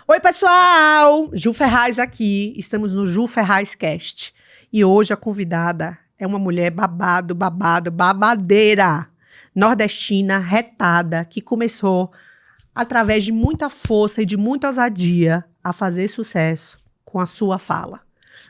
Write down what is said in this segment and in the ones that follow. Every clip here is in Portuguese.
Oi, pessoal! Ju Ferraz aqui. Estamos no Ju Ferraz Cast. E hoje a convidada é uma mulher babadeira. Nordestina, retada, que começou, através de muita força e de muita ousadia, a fazer sucesso com a sua fala.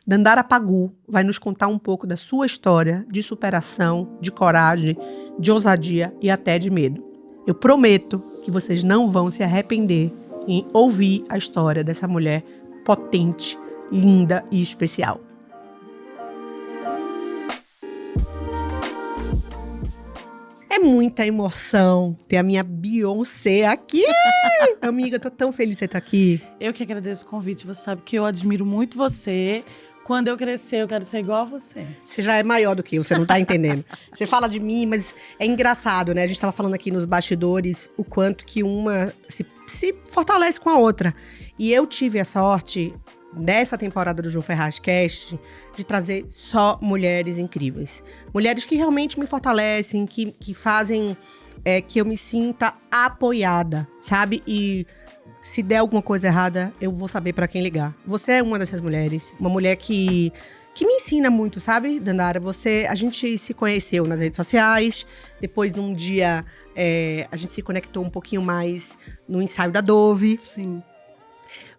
Dandara Pagu vai nos contar um pouco da sua história de superação, de coragem, de ousadia e até de medo. Eu prometo que vocês não vão se arrepender em ouvir a história dessa mulher potente, linda e especial. É muita emoção ter a minha Beyoncé aqui. Amiga, tô tão feliz de você estar aqui. Eu que agradeço o convite. Você sabe que eu admiro muito você. Quando eu crescer, eu quero ser igual a você. Você já é maior do que eu, você não tá entendendo. Você fala de mim, mas é engraçado, né? A gente tava falando aqui nos bastidores o quanto que uma se fortalece com a outra. E eu tive a sorte, nessa temporada do Ju Ferraz Cast, de trazer só mulheres incríveis. Mulheres que realmente me fortalecem, que fazem que eu me sinta apoiada, sabe? E se der alguma coisa errada, eu vou saber pra quem ligar. Você é uma dessas mulheres. Uma mulher que me ensina muito, sabe, Dandara? A gente se conheceu nas redes sociais. Depois, num dia, a gente se conectou um pouquinho mais no ensaio da Dove. Sim.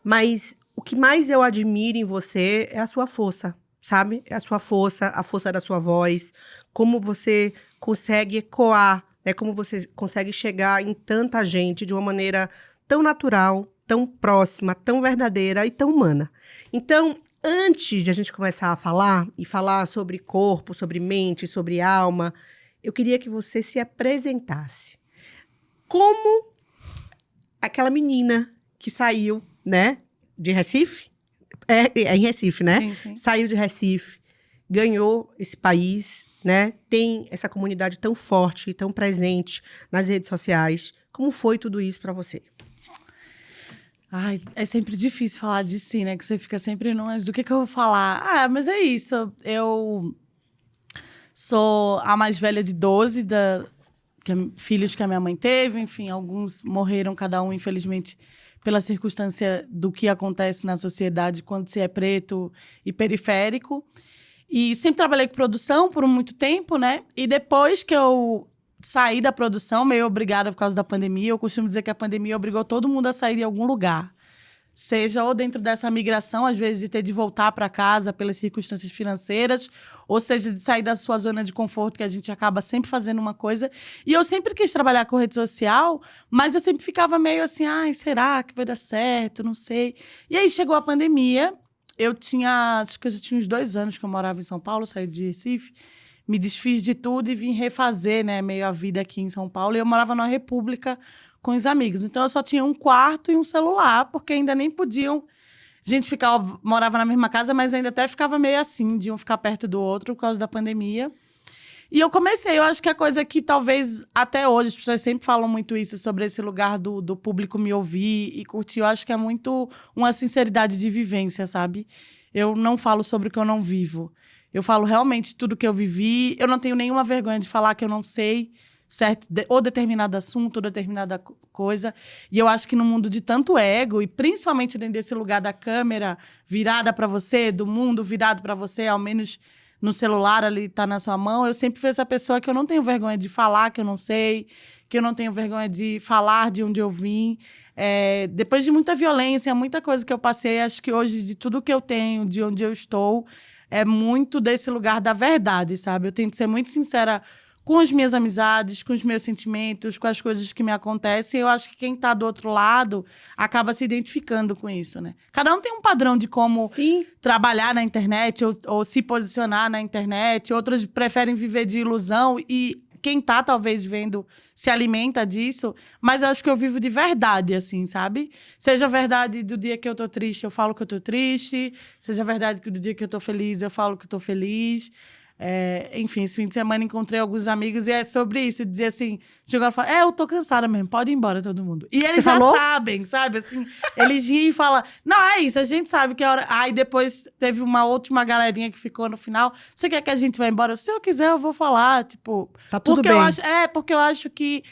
Mas o que mais eu admiro em você é a sua força, sabe? É a sua força, a força da sua voz. Como você consegue ecoar, né? Como você consegue chegar em tanta gente de uma maneira tão natural, tão próxima, tão verdadeira e tão humana. Então, antes de a gente começar a falar, e falar sobre corpo, sobre mente, sobre alma, eu queria que você se apresentasse. Como aquela menina que saiu, né, de Recife? É em Recife, né? Sim, sim. Saiu de Recife, ganhou esse país, né? Tem essa comunidade tão forte e tão presente nas redes sociais. Como foi tudo isso para você? Ai, é sempre difícil falar de si, né? Que você fica sempre do que eu vou falar? Ah, mas é isso. Eu sou a mais velha de 12 filhos que a minha mãe teve. Enfim, alguns morreram, cada um, infelizmente, pela circunstância do que acontece na sociedade quando se é preto e periférico. E sempre trabalhei com produção por muito tempo, né? E depois que eu saí da produção, meio obrigada por causa da pandemia. Eu costumo dizer que a pandemia obrigou todo mundo a sair de algum lugar. Seja ou dentro dessa migração, às vezes de ter de voltar para casa pelas circunstâncias financeiras, ou seja, de sair da sua zona de conforto, que a gente acaba sempre fazendo uma coisa. E eu sempre quis trabalhar com rede social, mas eu sempre ficava meio assim, ai, será que vai dar certo? Não sei. E aí chegou a pandemia, acho que eu já tinha uns 2 anos que eu morava em São Paulo, saí de Recife, me desfiz de tudo e vim refazer, né, meio a vida aqui em São Paulo. E eu morava numa república com os amigos. Então, eu só tinha um quarto e um celular, porque ainda nem podiam... A gente morava na mesma casa, mas ainda até ficava meio assim, de um ficar perto do outro por causa da pandemia. E eu acho que a coisa que talvez até hoje, as pessoas sempre falam muito isso, sobre esse lugar do público me ouvir e curtir. Eu acho que é muito uma sinceridade de vivência, sabe? Eu não falo sobre o que eu não vivo. Eu falo realmente tudo que eu vivi. Eu não tenho nenhuma vergonha de falar que eu não sei, certo? Ou determinado assunto, ou determinada coisa. E eu acho que no mundo de tanto ego, e principalmente dentro desse lugar da câmera virada para você, do mundo virado para você, ao menos no celular ali, tá na sua mão, eu sempre fui essa pessoa que eu não tenho vergonha de falar que eu não sei, que eu não tenho vergonha de falar de onde eu vim. Depois de muita violência, muita coisa que eu passei, acho que hoje, de tudo que eu tenho, de onde eu estou, é muito desse lugar da verdade, sabe? Eu tento ser muito sincera com as minhas amizades, com os meus sentimentos, com as coisas que me acontecem. Eu acho que quem está do outro lado acaba se identificando com isso, né? Cada um tem um padrão de como trabalhar na internet ou se posicionar na internet. Outros preferem viver de ilusão e quem tá, talvez, vendo, se alimenta disso. Mas eu acho que eu vivo de verdade, assim, sabe? Seja verdade do dia que eu tô triste, eu falo que eu tô triste. Seja verdade que do dia que eu tô feliz, eu falo que eu tô feliz. Enfim, esse fim de semana encontrei alguns amigos e é sobre isso, dizer assim, chegou e falou, eu tô cansada mesmo, pode ir embora todo mundo. E eles já sabem, sabe, assim, eles riem e falam, não, é isso, a gente sabe que é hora... Aí depois teve uma última galerinha que ficou no final, você quer que a gente vá embora? Se eu quiser, eu vou falar, tipo... Tá tudo bem. Porque eu acho que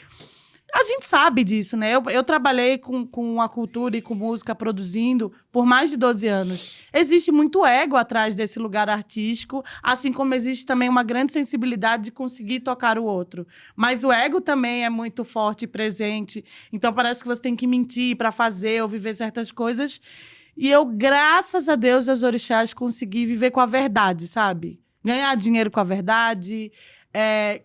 A gente sabe disso, né? Eu trabalhei com a cultura e com música produzindo por mais de 12 anos. Existe muito ego atrás desse lugar artístico, assim como existe também uma grande sensibilidade de conseguir tocar o outro. Mas o ego também é muito forte e presente. Então parece que você tem que mentir para fazer ou viver certas coisas. E eu, graças a Deus e aos orixás, consegui viver com a verdade, sabe? Ganhar dinheiro com a verdade,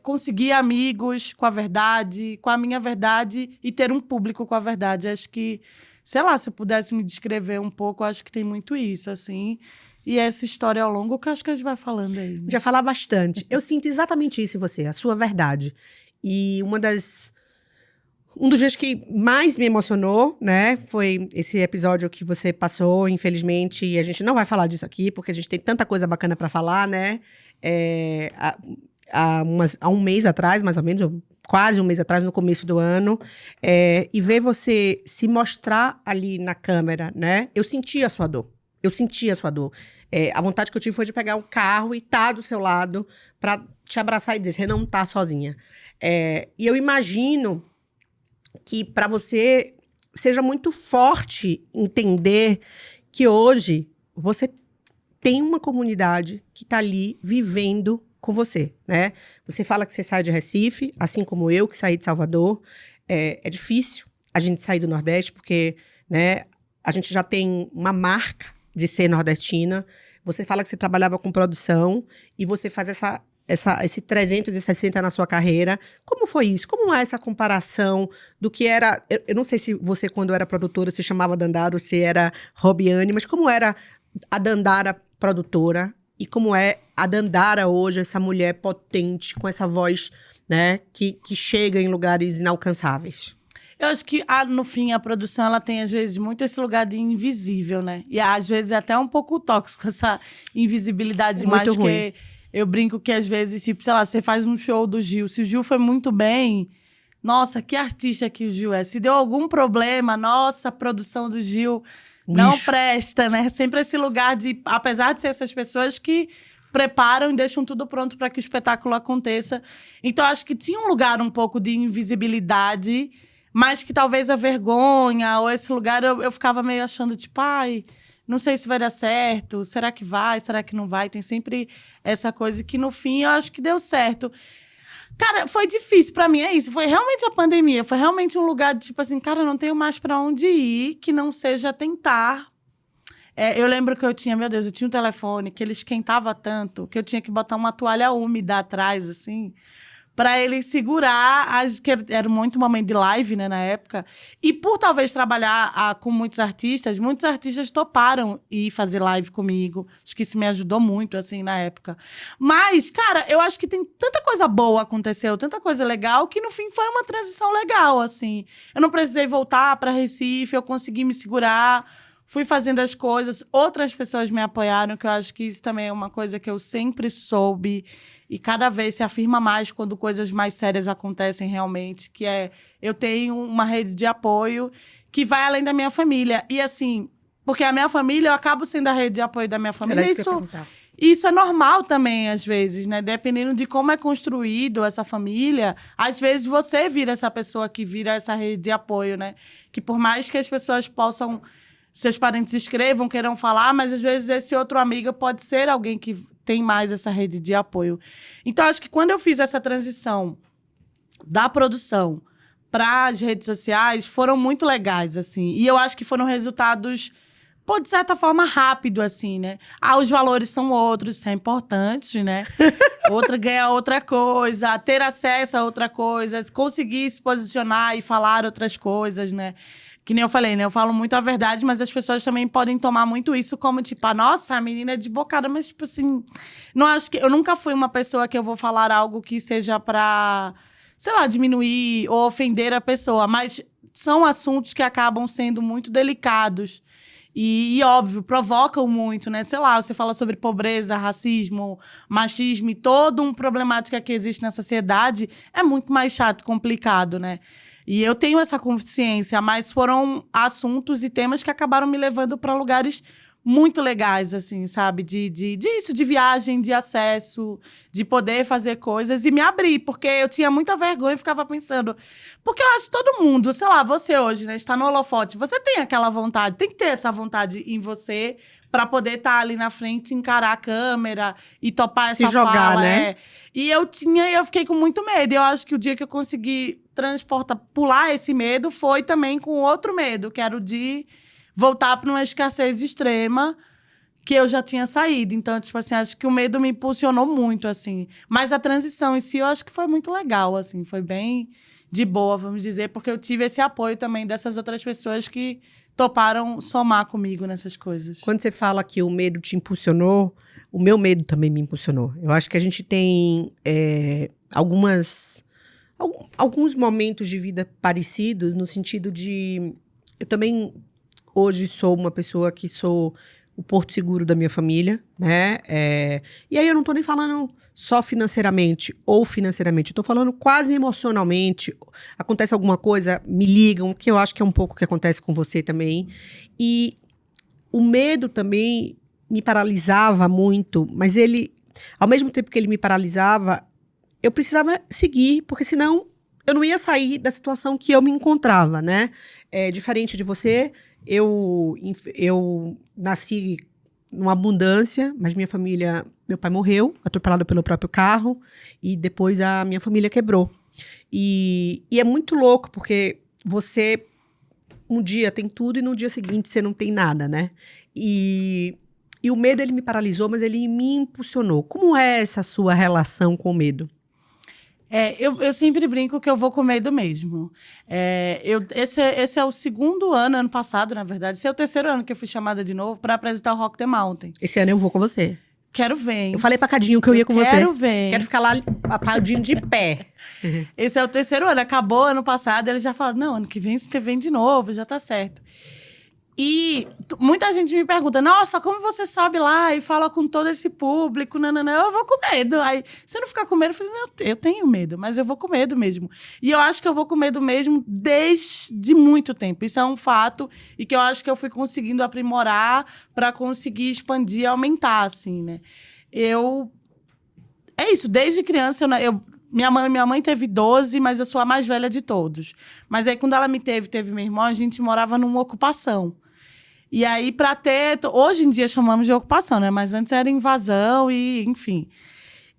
conseguir amigos com a verdade, com a minha verdade e ter um público com a verdade. Acho que, sei lá, se eu pudesse me descrever um pouco, acho que tem muito isso, assim. E essa história ao longo que eu acho que a gente vai falando aí. Né? Já falar bastante. Eu sinto exatamente isso em você, a sua verdade. E um dos dias que mais me emocionou, né, foi esse episódio que você passou, infelizmente, e a gente não vai falar disso aqui, porque a gente tem tanta coisa bacana para falar, né? Há um mês atrás, mais ou menos, quase um mês atrás, no começo do ano, e ver você se mostrar ali na câmera, né? Eu senti a sua dor. A vontade que eu tive foi de pegar um carro e estar do seu lado para te abraçar e dizer, você não tá sozinha. E eu imagino que para você seja muito forte entender que hoje você tem uma comunidade que está ali vivendo com você, né? Você fala que você sai de Recife, assim como eu, que saí de Salvador. É difícil a gente sair do Nordeste, porque, né, a gente já tem uma marca de ser nordestina. Você fala que você trabalhava com produção e você faz esse 360 na sua carreira. Como foi isso? Como é essa comparação do que era... Eu não sei se você, quando era produtora, se chamava Dandara ou se era Robiane, mas como era a Dandara produtora e como é a Dandara hoje, essa mulher potente, com essa voz, né, que chega em lugares inalcançáveis? Eu acho que, no fim, a produção, ela tem, às vezes, muito esse lugar de invisível, né? E, às vezes, é até um pouco tóxico, essa invisibilidade. Muito ruim. Que eu brinco que, às vezes, tipo, sei lá, você faz um show do Gil. Se o Gil foi muito bem, nossa, que artista que o Gil é. Se deu algum problema, nossa, a produção do Gil não presta, né? Sempre esse lugar de, apesar de ser essas pessoas que preparam e deixam tudo pronto para que o espetáculo aconteça. Então, acho que tinha um lugar um pouco de invisibilidade, mas que talvez a vergonha ou esse lugar eu ficava meio achando, tipo, ai, não sei se vai dar certo, será que vai, será que não vai? Tem sempre essa coisa que, no fim, eu acho que deu certo. Cara, foi difícil pra mim, é isso. Foi realmente a pandemia, foi realmente um lugar de, tipo assim, cara, eu não tenho mais pra onde ir que não seja tentar. Eu lembro que eu tinha um telefone que ele esquentava tanto que eu tinha que botar uma toalha úmida atrás, assim, para ele segurar, que era muito momento de live, né, na época. E por talvez trabalhar com muitos artistas toparam ir fazer live comigo. Acho que isso me ajudou muito, assim, na época. Mas, cara, eu acho que tem tanta coisa boa aconteceu, tanta coisa legal, que no fim foi uma transição legal, assim. Eu não precisei voltar para Recife, eu consegui me segurar, fui fazendo as coisas, outras pessoas me apoiaram, que eu acho que isso também é uma coisa que eu sempre soube e cada vez se afirma mais quando coisas mais sérias acontecem realmente, que eu tenho uma rede de apoio que vai além da minha família. E assim, porque a minha família, eu acabo sendo a rede de apoio da minha família. Isso é normal também, às vezes, né? Dependendo de como é construído essa família, às vezes você vira essa pessoa que vira essa rede de apoio, né? Que por mais que as pessoas possam... seus parentes escrevam, queiram falar, mas às vezes esse outro amigo pode ser alguém que tem mais essa rede de apoio. Então, acho que quando eu fiz essa transição da produção para as redes sociais, foram muito legais, assim. E eu acho que foram resultados, pô, de certa forma, rápido, assim, né? Os valores são outros, isso é importante, né? Outra ganhar outra coisa, ter acesso a outra coisa, conseguir se posicionar e falar outras coisas, né? Que nem eu falei, né? Eu falo muito a verdade, mas as pessoas também podem tomar muito isso como, tipo, nossa, a menina é desbocada. Mas, tipo assim, não acho que... Eu nunca fui uma pessoa que eu vou falar algo que seja pra, sei lá, diminuir ou ofender a pessoa. Mas são assuntos que acabam sendo muito delicados. E óbvio, provocam muito, né? Sei lá, você fala sobre pobreza, racismo, machismo e toda uma problemática que existe na sociedade. É muito mais chato, complicado, né? E eu tenho essa consciência, mas foram assuntos e temas que acabaram me levando para lugares muito legais, assim, sabe? Disso, de viagem, de acesso, de poder fazer coisas e me abrir, porque eu tinha muita vergonha e ficava pensando. Porque eu acho que todo mundo, sei lá, você hoje, né, está no holofote, você tem aquela vontade, tem que ter essa vontade em você para poder estar ali na frente, encarar a câmera e topar essa Se jogar, fala. né? E eu fiquei com muito medo. E eu acho que o dia que eu consegui pular esse medo foi também com outro medo, que era o de voltar para uma escassez extrema que eu já tinha saído. Então, tipo assim, acho que o medo me impulsionou muito, assim. Mas a transição em si, eu acho que foi muito legal, assim. Foi bem de boa, vamos dizer, porque eu tive esse apoio também dessas outras pessoas que toparam somar comigo nessas coisas. Quando você fala que o medo te impulsionou, o meu medo também me impulsionou. Eu acho que a gente tem alguns momentos de vida parecidos, no sentido de... Eu também, hoje, sou uma pessoa que sou o porto seguro da minha família, né? E aí eu não tô nem falando só financeiramente ou financeiramente, eu tô falando quase emocionalmente. Acontece alguma coisa, me ligam, que eu acho que é um pouco o que acontece com você também. E o medo também me paralisava muito, mas ele, ao mesmo tempo que ele me paralisava, eu precisava seguir, porque senão eu não ia sair da situação que eu me encontrava, né? Diferente de você, eu nasci numa abundância, mas minha família, meu pai morreu, atropelado pelo próprio carro, e depois a minha família quebrou. E é muito louco, porque você um dia tem tudo e no dia seguinte você não tem nada, né? E o medo, ele me paralisou, mas ele me impulsionou. Como é essa sua relação com o medo? Eu sempre brinco que eu vou com medo mesmo. Esse é o segundo ano passado, na verdade. Esse é o terceiro ano que eu fui chamada de novo para apresentar o Rock the Mountain. Esse ano eu vou com você. Quero ver, hein? Eu falei pra Cadinho que eu ia com você. Quero ver. Quero ficar lá aplaudindo de pé. Esse é o terceiro ano. Acabou ano passado, eles já falaram, não, ano que vem você vem de novo, já tá certo. E muita gente me pergunta, nossa, como você sobe lá e fala com todo esse público? Não, eu vou com medo. Aí, você não fica com medo? Eu falei, não, eu tenho medo, mas eu vou com medo mesmo. E eu acho que eu vou com medo mesmo desde muito tempo. Isso é um fato e que eu acho que eu fui conseguindo aprimorar para conseguir expandir e aumentar, assim, né? É isso, desde criança, minha mãe teve 12, mas eu sou a mais velha de todos. Mas aí, quando ela me teve meu irmão, a gente morava numa ocupação. E aí, hoje em dia chamamos de ocupação, né? Mas antes era invasão e, enfim.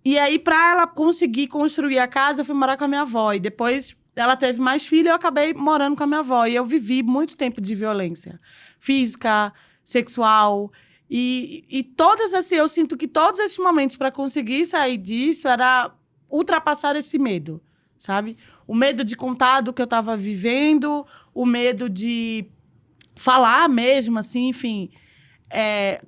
E aí, para ela conseguir construir a casa, eu fui morar com a minha avó. E depois ela teve mais filho e eu acabei morando com a minha avó. E eu vivi muito tempo de violência física, sexual. E todas assim, eu sinto que todos esses momentos para conseguir sair disso era ultrapassar esse medo, sabe? O medo de contar do que eu estava vivendo, o medo de falar mesmo, assim, enfim,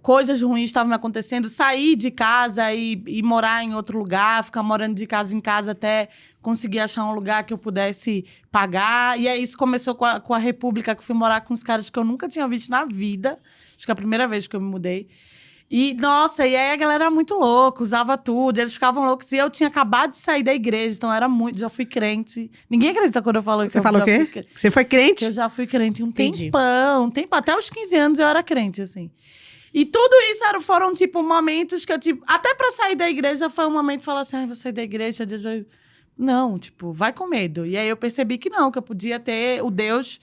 coisas ruins estavam me acontecendo, sair de casa e morar em outro lugar, ficar morando de casa em casa até conseguir achar um lugar que eu pudesse pagar. E aí isso começou com a República, que eu fui morar com uns caras que eu nunca tinha visto na vida. Acho que é a primeira vez que eu me mudei. E, nossa, e aí a galera era muito louca, usava tudo, eles ficavam loucos. E eu tinha acabado de sair da igreja, então já fui crente. Ninguém acredita quando eu falo que Você falou o quê? Você foi crente? Eu já fui crente Entendi. Tempo, até os 15 anos eu era crente, assim. E tudo isso foram, tipo, momentos que eu, tipo... Até pra sair da igreja foi um momento de falar assim, vou sair da igreja, Deus... Não, tipo, vai com medo. E aí eu percebi que não, que eu podia ter o Deus...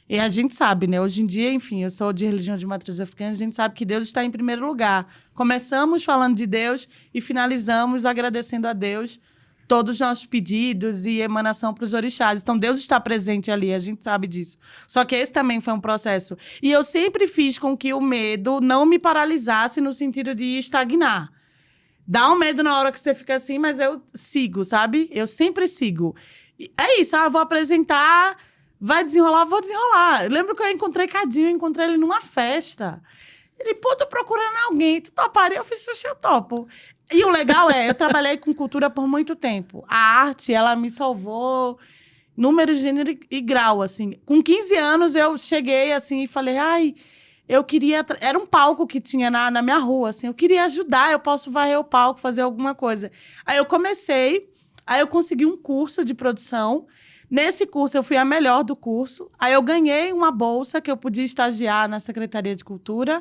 E a gente sabe, né? Hoje em dia, enfim, eu sou de religião de matriz africana, a gente sabe que Deus está em primeiro lugar. Começamos falando de Deus e finalizamos agradecendo a Deus todos os nossos pedidos e emanação para os orixás. Então, Deus está presente ali, a gente sabe disso. Só que esse também foi um processo. E eu sempre fiz com que o medo não me paralisasse no sentido de estagnar. Dá um medo na hora que você fica assim, mas eu sigo, sabe? Eu sempre sigo. É isso, vou apresentar... Vai desenrolar, vou desenrolar. Eu lembro que eu encontrei Cadinho, encontrei ele numa festa. Ele, tô procurando alguém, tu toparia? Eu fiz, eu topo. E o legal eu trabalhei com cultura por muito tempo. A arte, ela me salvou número, gênero e grau, assim. Com 15 anos, eu cheguei, assim, e falei, eu queria... Era um palco que tinha na minha rua, assim. Eu queria ajudar, eu posso varrer o palco, fazer alguma coisa. Aí eu comecei, aí eu consegui um curso de produção. Nesse curso, eu fui a melhor do curso. Aí eu ganhei uma bolsa que eu podia estagiar na Secretaria de Cultura.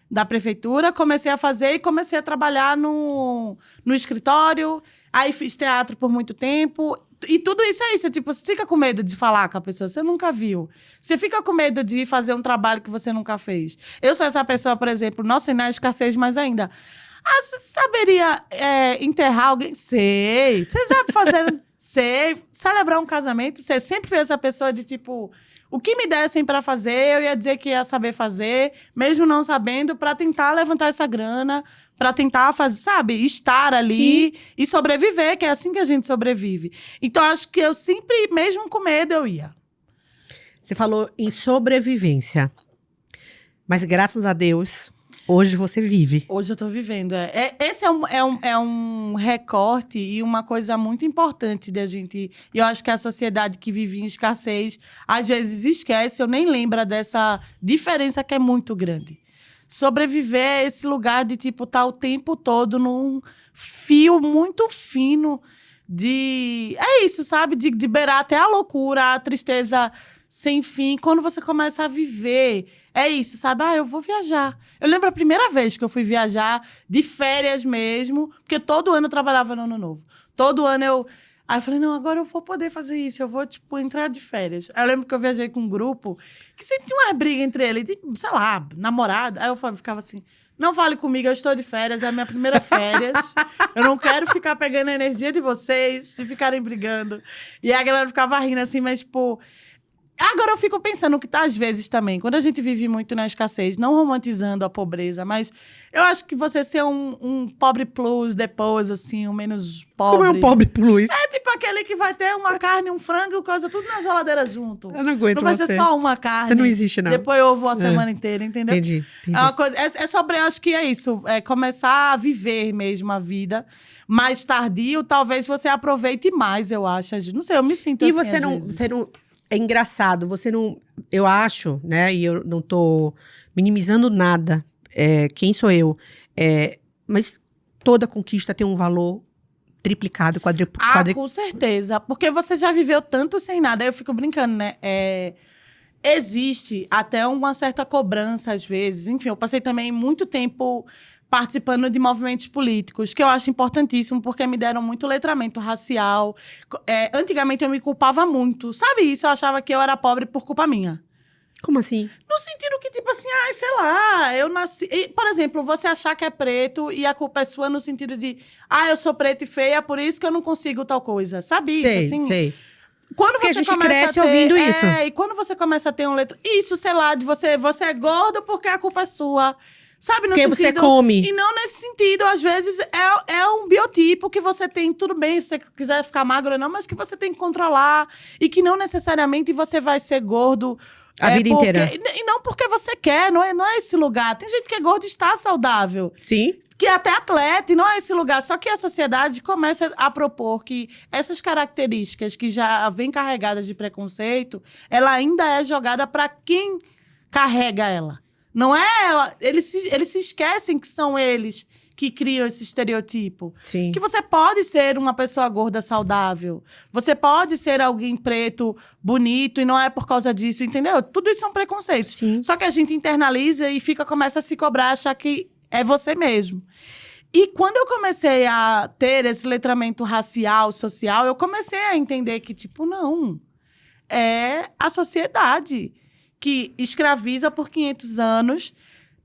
da prefeitura, comecei a fazer e comecei a trabalhar no escritório. Aí fiz teatro por muito tempo. E tudo isso é isso, tipo, você fica com medo de falar com a pessoa, você nunca viu. Você fica com medo de fazer um trabalho que você nunca fez. Eu sou essa pessoa, por exemplo, nossa, e na escassez mais ainda. Ah, você saberia enterrar alguém? Sei. Você sabe fazer... Sei. Celebrar um casamento? Você sempre foi essa pessoa de, tipo... O que me dessem pra fazer, eu ia dizer que ia saber fazer, mesmo não sabendo, pra tentar levantar essa grana, pra tentar fazer, sabe, estar ali e sobreviver, que é assim que a gente sobrevive. Então, acho que eu sempre, mesmo com medo, eu ia. Você falou em sobrevivência. Mas graças a Deus, hoje você vive. Hoje eu tô vivendo. Esse é um recorte e uma coisa muito importante da gente. E eu acho que a sociedade que vive em escassez, às vezes esquece ou nem lembra dessa diferença que é muito grande. Sobreviver é esse lugar de, tipo, estar o tempo todo num fio muito fino de... É isso, sabe? De beirar até a loucura, a tristeza sem fim. Quando você começa a viver... É isso, sabe? Ah, eu vou viajar. Eu lembro a primeira vez que eu fui viajar, de férias mesmo, porque todo ano eu trabalhava no Ano Novo. Todo ano eu... Aí eu falei, não, agora eu vou poder fazer isso, eu vou, tipo, entrar de férias. Aí eu lembro que eu viajei com um grupo que sempre tinha uma briga entre eles, de, sei lá, namorado. Aí eu ficava assim, não fale comigo, eu estou de férias, é a minha primeira férias. Eu não quero ficar pegando a energia de vocês, de ficarem brigando. E aí a galera ficava rindo assim, mas, tipo... Agora eu fico pensando que, às vezes, também, quando a gente vive muito na escassez, não romantizando a pobreza, mas eu acho que você ser um pobre plus depois, assim, um menos pobre... Como é um pobre plus? É tipo aquele que vai ter uma carne, um frango, coisa, tudo na geladeira junto. Eu não aguento Não vai você. ser só uma carne. Você não existe, não. Depois ovo a semana inteira, entendeu? Entendi. É uma coisa... É sobre, acho que é isso, é começar a viver mesmo a vida. Mais tardio, talvez você aproveite mais, eu acho. Não sei, eu me sinto E assim, você às não... vezes. Você não... É engraçado, você não... Eu acho, né? E eu não tô minimizando nada. Quem sou eu? Mas toda conquista tem um valor triplicado, quadriplicado. Com certeza. Porque você já viveu tanto sem nada. Aí eu fico brincando, né? Existe até uma certa cobrança, às vezes. Enfim, eu passei também muito tempo participando de movimentos políticos, que eu acho importantíssimo, porque me deram muito letramento racial. Antigamente eu me culpava muito. Sabe isso? Eu achava que eu era pobre por culpa minha. Como assim? No sentido que, tipo assim, sei lá, eu nasci... por exemplo, você achar que é preto e a culpa é sua no sentido de... eu sou preta e feia, por isso que eu não consigo tal coisa. Sabe isso, assim? Sei. Quando Porque você a gente começa cresce a ter, ouvindo isso. E quando você começa a ter um letra... Isso, sei lá, de você é gordo porque a culpa é sua. Sabe, no Porque sentido... você come. E não nesse sentido, às vezes é um biotipo que você tem, tudo bem, se você quiser ficar magro ou não, mas que você tem que controlar. E que não necessariamente você vai ser gordo... A vida inteira. E não porque você quer, não é esse lugar. Tem gente que é gordo e está saudável. Sim. Que é até atleta, e não é esse lugar. Só que a sociedade começa a propor que essas características que já vêm carregadas de preconceito, ela ainda é jogada para quem carrega ela. Não é... Eles se esquecem que são eles que criam esse estereotipo. Sim. Que você pode ser uma pessoa gorda saudável. Você pode ser alguém preto, bonito, e não é por causa disso, entendeu? Tudo isso são preconceitos. Sim. Só que a gente internaliza e começa a se cobrar, achar que é você mesmo. E quando eu comecei a ter esse letramento racial, social, eu comecei a entender que, tipo, não. É a sociedade que escraviza por 500 anos,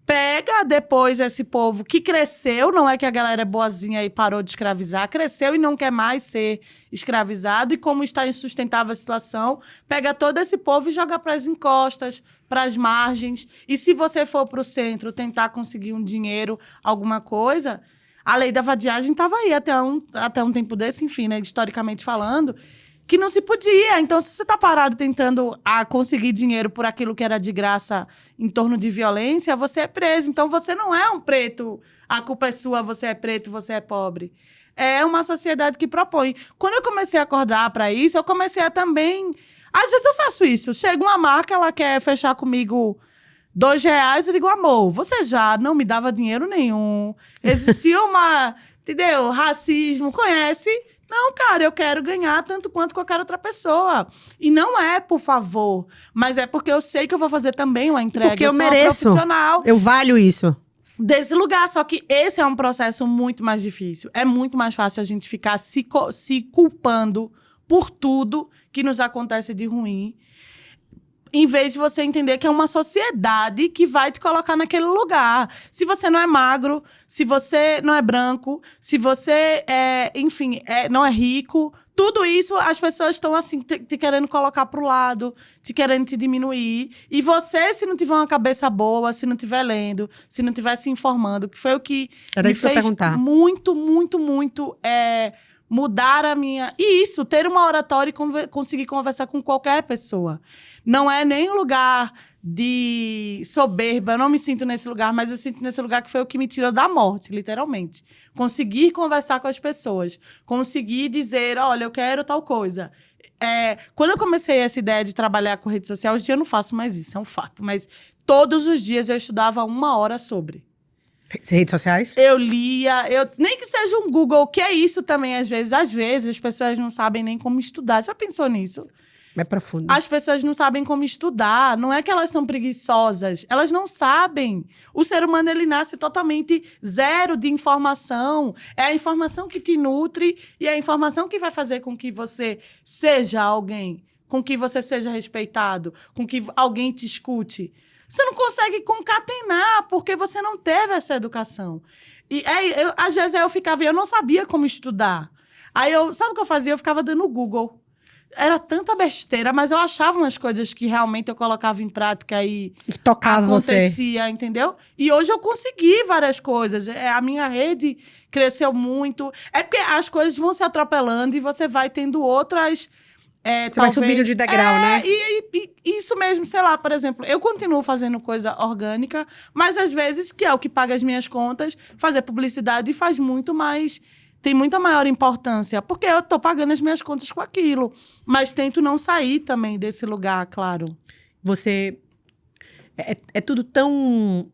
pega depois esse povo que cresceu, não é que a galera é boazinha e parou de escravizar, cresceu e não quer mais ser escravizado, e como está insustentável a situação, pega todo esse povo e joga para as encostas, para as margens. E se você for para o centro tentar conseguir um dinheiro, alguma coisa, a lei da vadiagem estava aí até um tempo desse, enfim, né, historicamente falando, que não se podia. Então, se você está parado tentando conseguir dinheiro por aquilo que era de graça em torno de violência, você é preso. Então, você não é um preto, a culpa é sua, você é preto, você é pobre. É uma sociedade que propõe. Quando eu comecei a acordar para isso, eu comecei a também... Às vezes eu faço isso. Chega uma marca, ela quer fechar comigo R$2, eu digo, amor, você já não me dava dinheiro nenhum. Existia entendeu? Racismo, conhece... Não, cara, eu quero ganhar tanto quanto qualquer outra pessoa. E não é por favor, mas é porque eu sei que eu vou fazer também uma entrega. Porque eu sou uma mereço. profissional. Eu valho isso. desse lugar. Só que esse é um processo muito mais difícil. É muito mais fácil a gente ficar se culpando por tudo que nos acontece de ruim, em vez de você entender que é uma sociedade que vai te colocar naquele lugar. Se você não é magro, se você não é branco, se você não é rico, tudo isso as pessoas estão assim, te querendo colocar pro lado, te querendo te diminuir. E você, se não tiver uma cabeça boa, se não estiver lendo, se não estiver se informando, que foi o que Era me isso que eu ia fez perguntar. muito, muito, muito mudar a minha... E isso, ter uma oratória e conseguir conversar com qualquer pessoa. Não é nem um lugar de soberba, eu não me sinto nesse lugar, mas eu sinto nesse lugar que foi o que me tirou da morte, literalmente. Conseguir conversar com as pessoas, conseguir dizer, olha, eu quero tal coisa. Quando eu comecei essa ideia de trabalhar com rede social, hoje em dia eu não faço mais isso, é um fato, mas todos os dias eu estudava 1 hora sobre. Redes sociais? Eu lia, nem que seja um Google, que é isso também, às vezes. Às vezes, as pessoas não sabem nem como estudar. Já pensou nisso? É profundo. As pessoas não sabem como estudar. Não é que elas são preguiçosas. Elas não sabem. O ser humano, ele nasce totalmente zero de informação. É a informação que te nutre e é a informação que vai fazer com que você seja alguém, com que você seja respeitado, com que alguém te escute. Você não consegue concatenar, porque você não teve essa educação. E às vezes eu não sabia como estudar. Aí sabe o que eu fazia? Eu ficava dando Google. Era tanta besteira, mas eu achava umas coisas que realmente eu colocava em prática e tocava acontecia, entendeu? E hoje eu consegui várias coisas. A minha rede cresceu muito. É porque as coisas vão se atropelando e você vai tendo outras... Você vai subindo de degrau, né? E isso mesmo, sei lá, por exemplo, eu continuo fazendo coisa orgânica, mas às vezes, que é o que paga as minhas contas, fazer publicidade faz muito mais... Tem muita maior importância, porque eu tô pagando as minhas contas com aquilo. Mas tento não sair também desse lugar, claro. Você... É tudo tão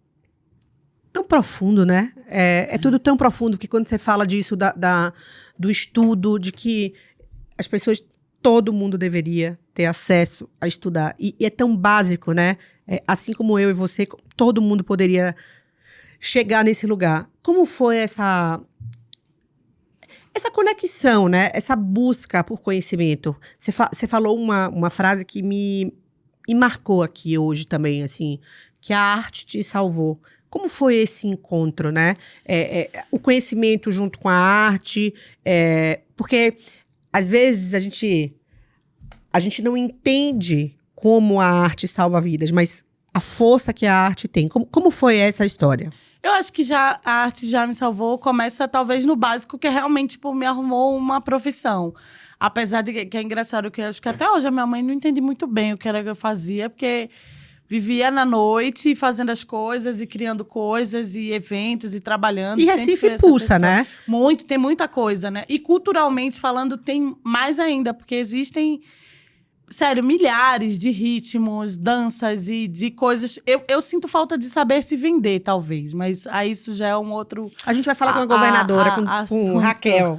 profundo, né? É tudo tão profundo que quando você fala disso, do estudo, de que as pessoas... Todo mundo deveria ter acesso a estudar. E é tão básico, né? Assim como eu e você, todo mundo poderia chegar nesse lugar. Como foi essa conexão, né? Essa busca por conhecimento? Você falou uma frase que me marcou aqui hoje também, assim, que a arte te salvou. Como foi esse encontro, né? O conhecimento junto com a arte, porque... Às vezes, a gente não entende como a arte salva vidas, mas a força que a arte tem. Como foi essa história? Eu acho que a arte já me salvou. Começa, talvez, no básico, que é realmente, tipo, me arrumou uma profissão. Apesar de que é engraçado, que eu acho que até hoje a minha mãe não entende muito bem o que era que eu fazia, porque... Vivia na noite, fazendo as coisas e criando coisas e eventos e trabalhando. E Recife pulsa, né? Muito, tem muita coisa, né? E culturalmente falando, tem mais ainda, porque existem, sério, milhares de ritmos, danças e de coisas. Eu sinto falta de saber se vender, talvez, mas aí isso já é um outro... A gente vai falar com a governadora, com Raquel.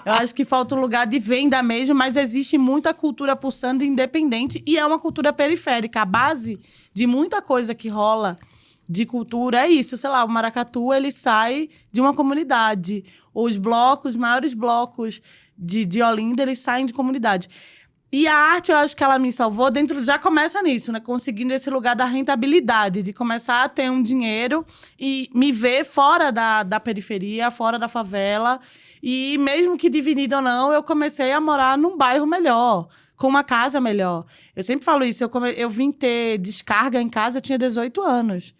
Eu acho que falta um lugar de venda mesmo, mas existe muita cultura pulsando independente e é uma cultura periférica. A base de muita coisa que rola de cultura é isso. Sei lá, o maracatu, ele sai de uma comunidade. Os maiores blocos de Olinda, eles saem de comunidade. E a arte, eu acho que ela me salvou já começa nisso, né? Conseguindo esse lugar da rentabilidade, de começar a ter um dinheiro e me ver fora da periferia, fora da favela. E mesmo que dividido ou não, eu comecei a morar num bairro melhor, com uma casa melhor. Eu sempre falo isso, eu vim ter descarga em casa, eu tinha 18 anos.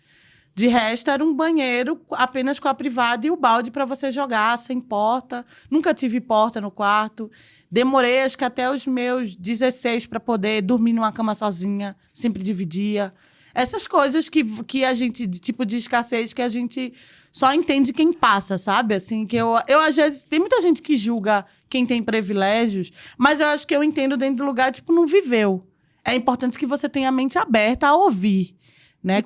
De resto, era um banheiro apenas com a privada e o balde para você jogar, sem porta. Nunca tive porta no quarto. Demorei, acho que até os meus 16 para poder dormir numa cama sozinha. Sempre dividia. Essas coisas que a gente, de tipo de escassez, que a gente só entende quem passa, sabe? Assim, que eu às vezes... Tem muita gente que julga quem tem privilégios, mas eu acho que eu entendo dentro do lugar, tipo, não viveu. É importante que você tenha a mente aberta a ouvir. Né?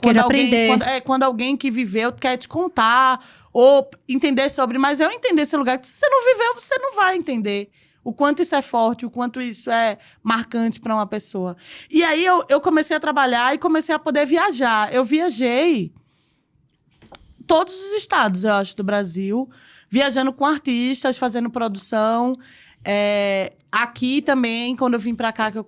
Quando alguém que viveu quer te contar ou entender sobre, mas eu entender esse lugar, se você não viveu, você não vai entender o quanto isso é forte, o quanto isso é marcante para uma pessoa. E aí eu comecei a trabalhar e comecei a poder viajar. Eu viajei todos os estados, eu acho, do Brasil, viajando com artistas, fazendo produção. Aqui também, quando eu vim pra cá, eu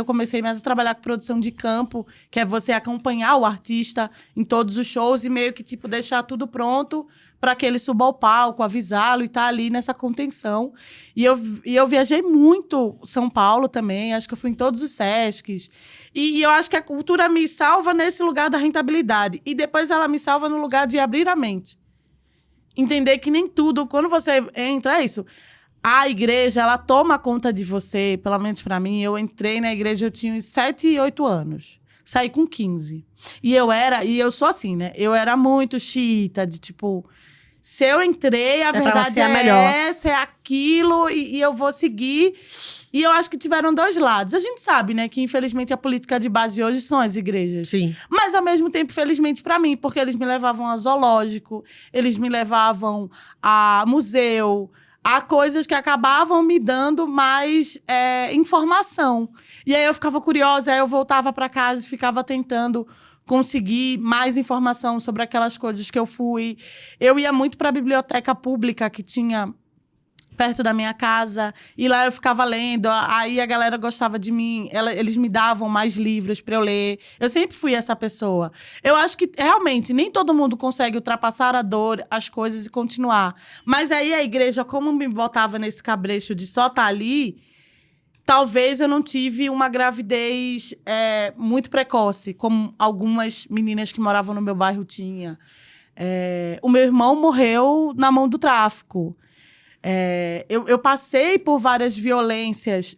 comecei mais a trabalhar com produção de campo, que é você acompanhar o artista em todos os shows e meio que, tipo, deixar tudo pronto para que ele suba ao palco, avisá-lo e tá ali nessa contenção. E eu viajei muito São Paulo também, acho que eu fui em todos os Sescs. E eu acho que a cultura me salva nesse lugar da rentabilidade. E depois ela me salva no lugar de abrir a mente. Entender que nem tudo, quando você entra, é isso. A igreja, ela toma conta de você, pelo menos pra mim. Eu entrei na igreja, eu tinha uns 7, 8 anos. Saí com 15. E eu sou assim, né? Eu era muito xiita, de tipo... Se eu entrei, a verdade é essa, é aquilo, e eu vou seguir. E eu acho que tiveram dois lados. A gente sabe, né, que infelizmente a política de base hoje são as igrejas. Sim. Mas ao mesmo tempo, felizmente pra mim, porque eles me levavam a zoológico, eles me levavam a museu... Há coisas que acabavam me dando mais informação. E aí eu ficava curiosa, aí eu voltava para casa e ficava tentando conseguir mais informação sobre aquelas coisas que eu fui. Eu ia muito para a biblioteca pública que tinha perto da minha casa, e lá eu ficava lendo, aí a galera gostava de mim, eles me davam mais livros para eu ler. Eu sempre fui essa pessoa. Eu acho que, realmente, nem todo mundo consegue ultrapassar a dor, as coisas e continuar. Mas aí a igreja, como me botava nesse cabrecho de só estar ali, talvez eu não tive uma gravidez muito precoce, como algumas meninas que moravam no meu bairro tinham. O meu irmão morreu na mão do tráfico. Eu passei por várias violências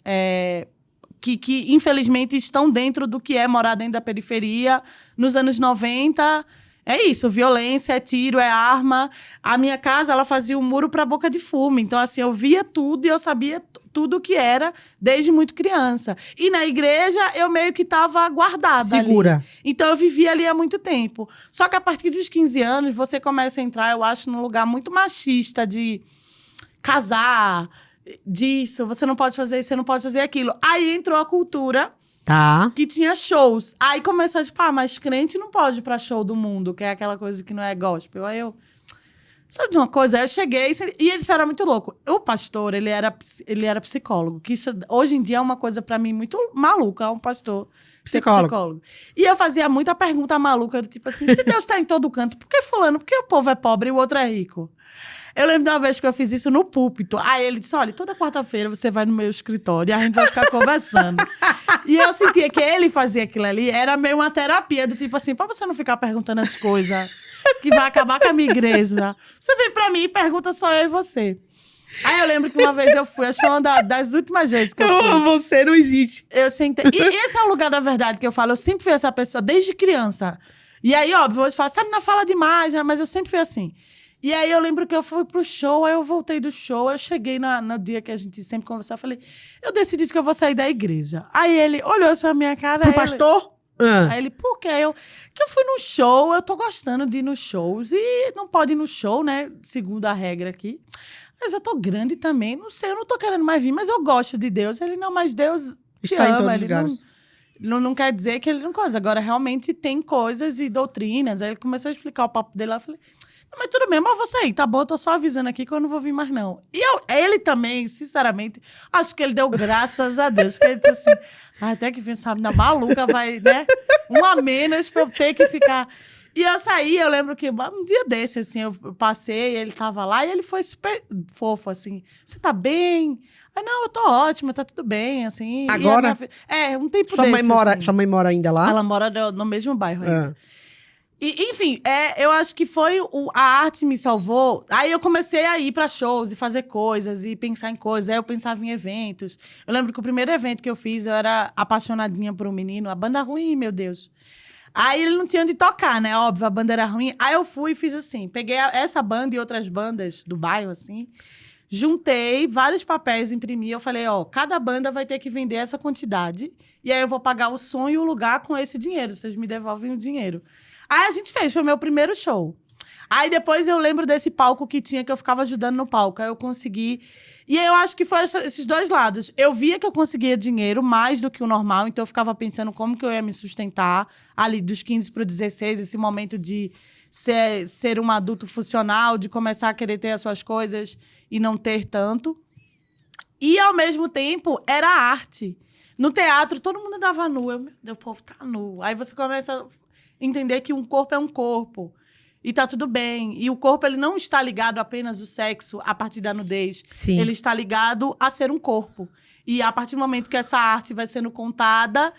que, infelizmente, estão dentro do que é morar dentro da periferia. Nos anos 90, é isso, violência, é tiro, é arma. A minha casa, ela fazia um muro para boca de fumo. Então, assim, eu via tudo e eu sabia tudo o que era desde muito criança. E na igreja, eu meio que estava guardada segura. Ali. Então, eu vivia ali há muito tempo. Só que a partir dos 15 anos, você começa a entrar, eu acho, num lugar muito machista de... casar, disso, você não pode fazer isso, você não pode fazer aquilo. Aí entrou a cultura, que tinha shows. Aí começou a tipo, mas crente não pode ir pra show do mundo, que é aquela coisa que não é gospel. Aí eu, sabe de uma coisa? Aí eu cheguei, e ele era muito louco. O pastor, ele era psicólogo, que isso hoje em dia é uma coisa pra mim muito maluca, é um pastor psicólogo. E eu fazia muita pergunta maluca, do tipo assim, se Deus tá em todo canto, por que fulano? Por que o povo é pobre e o outro é rico? Eu lembro de uma vez que eu fiz isso no púlpito. Aí ele disse, olha, toda quarta-feira você vai no meu escritório e a gente vai ficar conversando. E eu sentia que ele fazia aquilo ali, era meio uma terapia, do tipo assim, pra você não ficar perguntando as coisas que vai acabar com a minha igreja. Você vem pra mim e pergunta só eu e você. Aí eu lembro que uma vez eu fui, acho que foi uma das últimas vezes que eu fui. Você não existe. Eu sentei. E esse é o lugar da verdade que eu falo. Eu sempre fui essa pessoa, desde criança. E aí, óbvio, hoje fala, sabe, não fala demais, né? Mas eu sempre fui assim. E aí eu lembro que eu fui pro show, aí eu voltei do show, eu cheguei no dia que a gente sempre conversava, falei, eu decidi que eu vou sair da igreja. Aí ele olhou assim pra minha cara. Pro pastor? Aí ele, por quê? Que eu fui no show, eu tô gostando de ir nos shows, e não pode ir no show, né? Segundo a regra aqui. Eu já tô grande também, não sei, eu não tô querendo mais vir, mas eu gosto de Deus. Ele, não, mas Deus te está ama, em todos ele não quer dizer que ele não coisa. Agora, realmente, tem coisas e doutrinas. Aí ele começou a explicar o papo dele lá, eu falei... Mas tudo bem, mas eu vou sair, tá bom? Eu tô só avisando aqui que eu não vou vir mais, não. E ele também, sinceramente, acho que ele deu graças a Deus. Que ele disse assim, até que essa menina maluca vai, né? Um a menos pra eu ter que ficar... E eu saí, eu lembro que um dia desse, assim, eu passei, ele tava lá e ele foi super fofo, assim. Você tá bem? Aí, não, eu tô ótima, tá tudo bem, assim. Agora? Um tempo Sua desse, assim. Sua mãe mora ainda lá? Ela mora no mesmo bairro ainda. E, enfim, eu acho que foi a arte me salvou. Aí eu comecei a ir pra shows e fazer coisas e pensar em coisas. Aí eu pensava em eventos. Eu lembro que o primeiro evento que eu fiz, eu era apaixonadinha por um menino. A banda ruim, meu Deus. Aí ele não tinha onde tocar, né? Óbvio, a banda era ruim. Aí eu fui e fiz assim. Peguei essa banda e outras bandas do bairro, assim. Juntei vários papéis, imprimi. Eu falei, cada banda vai ter que vender essa quantidade. E aí eu vou pagar o som e o lugar com esse dinheiro. Vocês me devolvem o dinheiro. Aí a gente fez, foi o meu primeiro show. Aí depois eu lembro desse palco que tinha, que eu ficava ajudando no palco. Aí eu consegui... E aí eu acho que foi esses dois lados. Eu via que eu conseguia dinheiro mais do que o normal, então eu ficava pensando como que eu ia me sustentar ali dos 15 para os 16, esse momento de ser um adulto funcional, de começar a querer ter as suas coisas e não ter tanto. E, ao mesmo tempo, era arte. No teatro, todo mundo dava nu. Meu Deus, o povo tá nu. Aí você começa a entender que um corpo é um corpo. E tá tudo bem. E o corpo, ele não está ligado apenas ao sexo a partir da nudez. Sim. Ele está ligado a ser um corpo. E a partir do momento que essa arte vai sendo contada,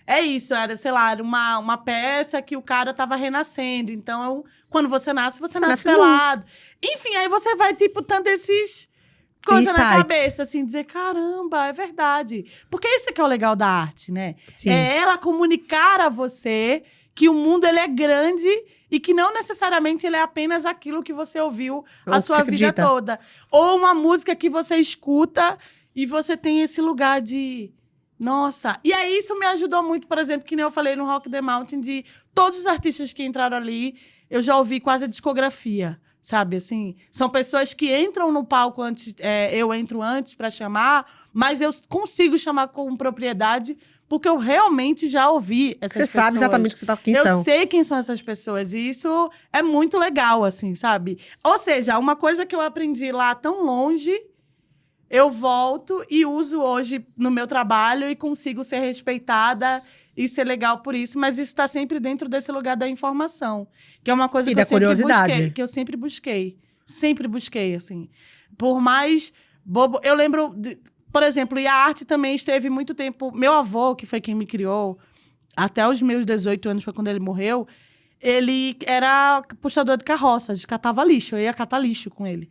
é isso. Era, sei lá, era uma peça que o cara tava renascendo. Então, quando você nasce pelado. Enfim, aí você vai, tipo, tanto esses... coisa na cabeça, assim, dizer, caramba, é verdade. Porque isso é que é o legal da arte, né? Sim. É ela comunicar a você que o mundo, ele é grande e que não necessariamente ele é apenas aquilo que você ouviu a sua vida toda. Ou uma música que você escuta e você tem esse lugar de... Nossa! E aí isso me ajudou muito, por exemplo, que nem eu falei no Rock the Mountain, de todos os artistas que entraram ali, eu já ouvi quase a discografia. Sabe, assim, são pessoas que entram no palco antes, eu entro antes para chamar, mas eu consigo chamar com propriedade porque eu realmente já ouvi essas pessoas. Você sabe exatamente quem são. Eu sei quem são essas pessoas e isso é muito legal, assim, sabe? Ou seja, uma coisa que eu aprendi lá tão longe, eu volto e uso hoje no meu trabalho e consigo ser respeitada e ser legal por isso, mas isso está sempre dentro desse lugar da informação, que é uma coisa que eu sempre busquei. Sempre busquei, assim. Por mais bobo... Eu lembro, por exemplo, e a arte também esteve muito tempo... Meu avô, que foi quem me criou, até os meus 18 anos, foi quando ele morreu, ele era puxador de carroça, a gente catava lixo, eu ia catar lixo com ele.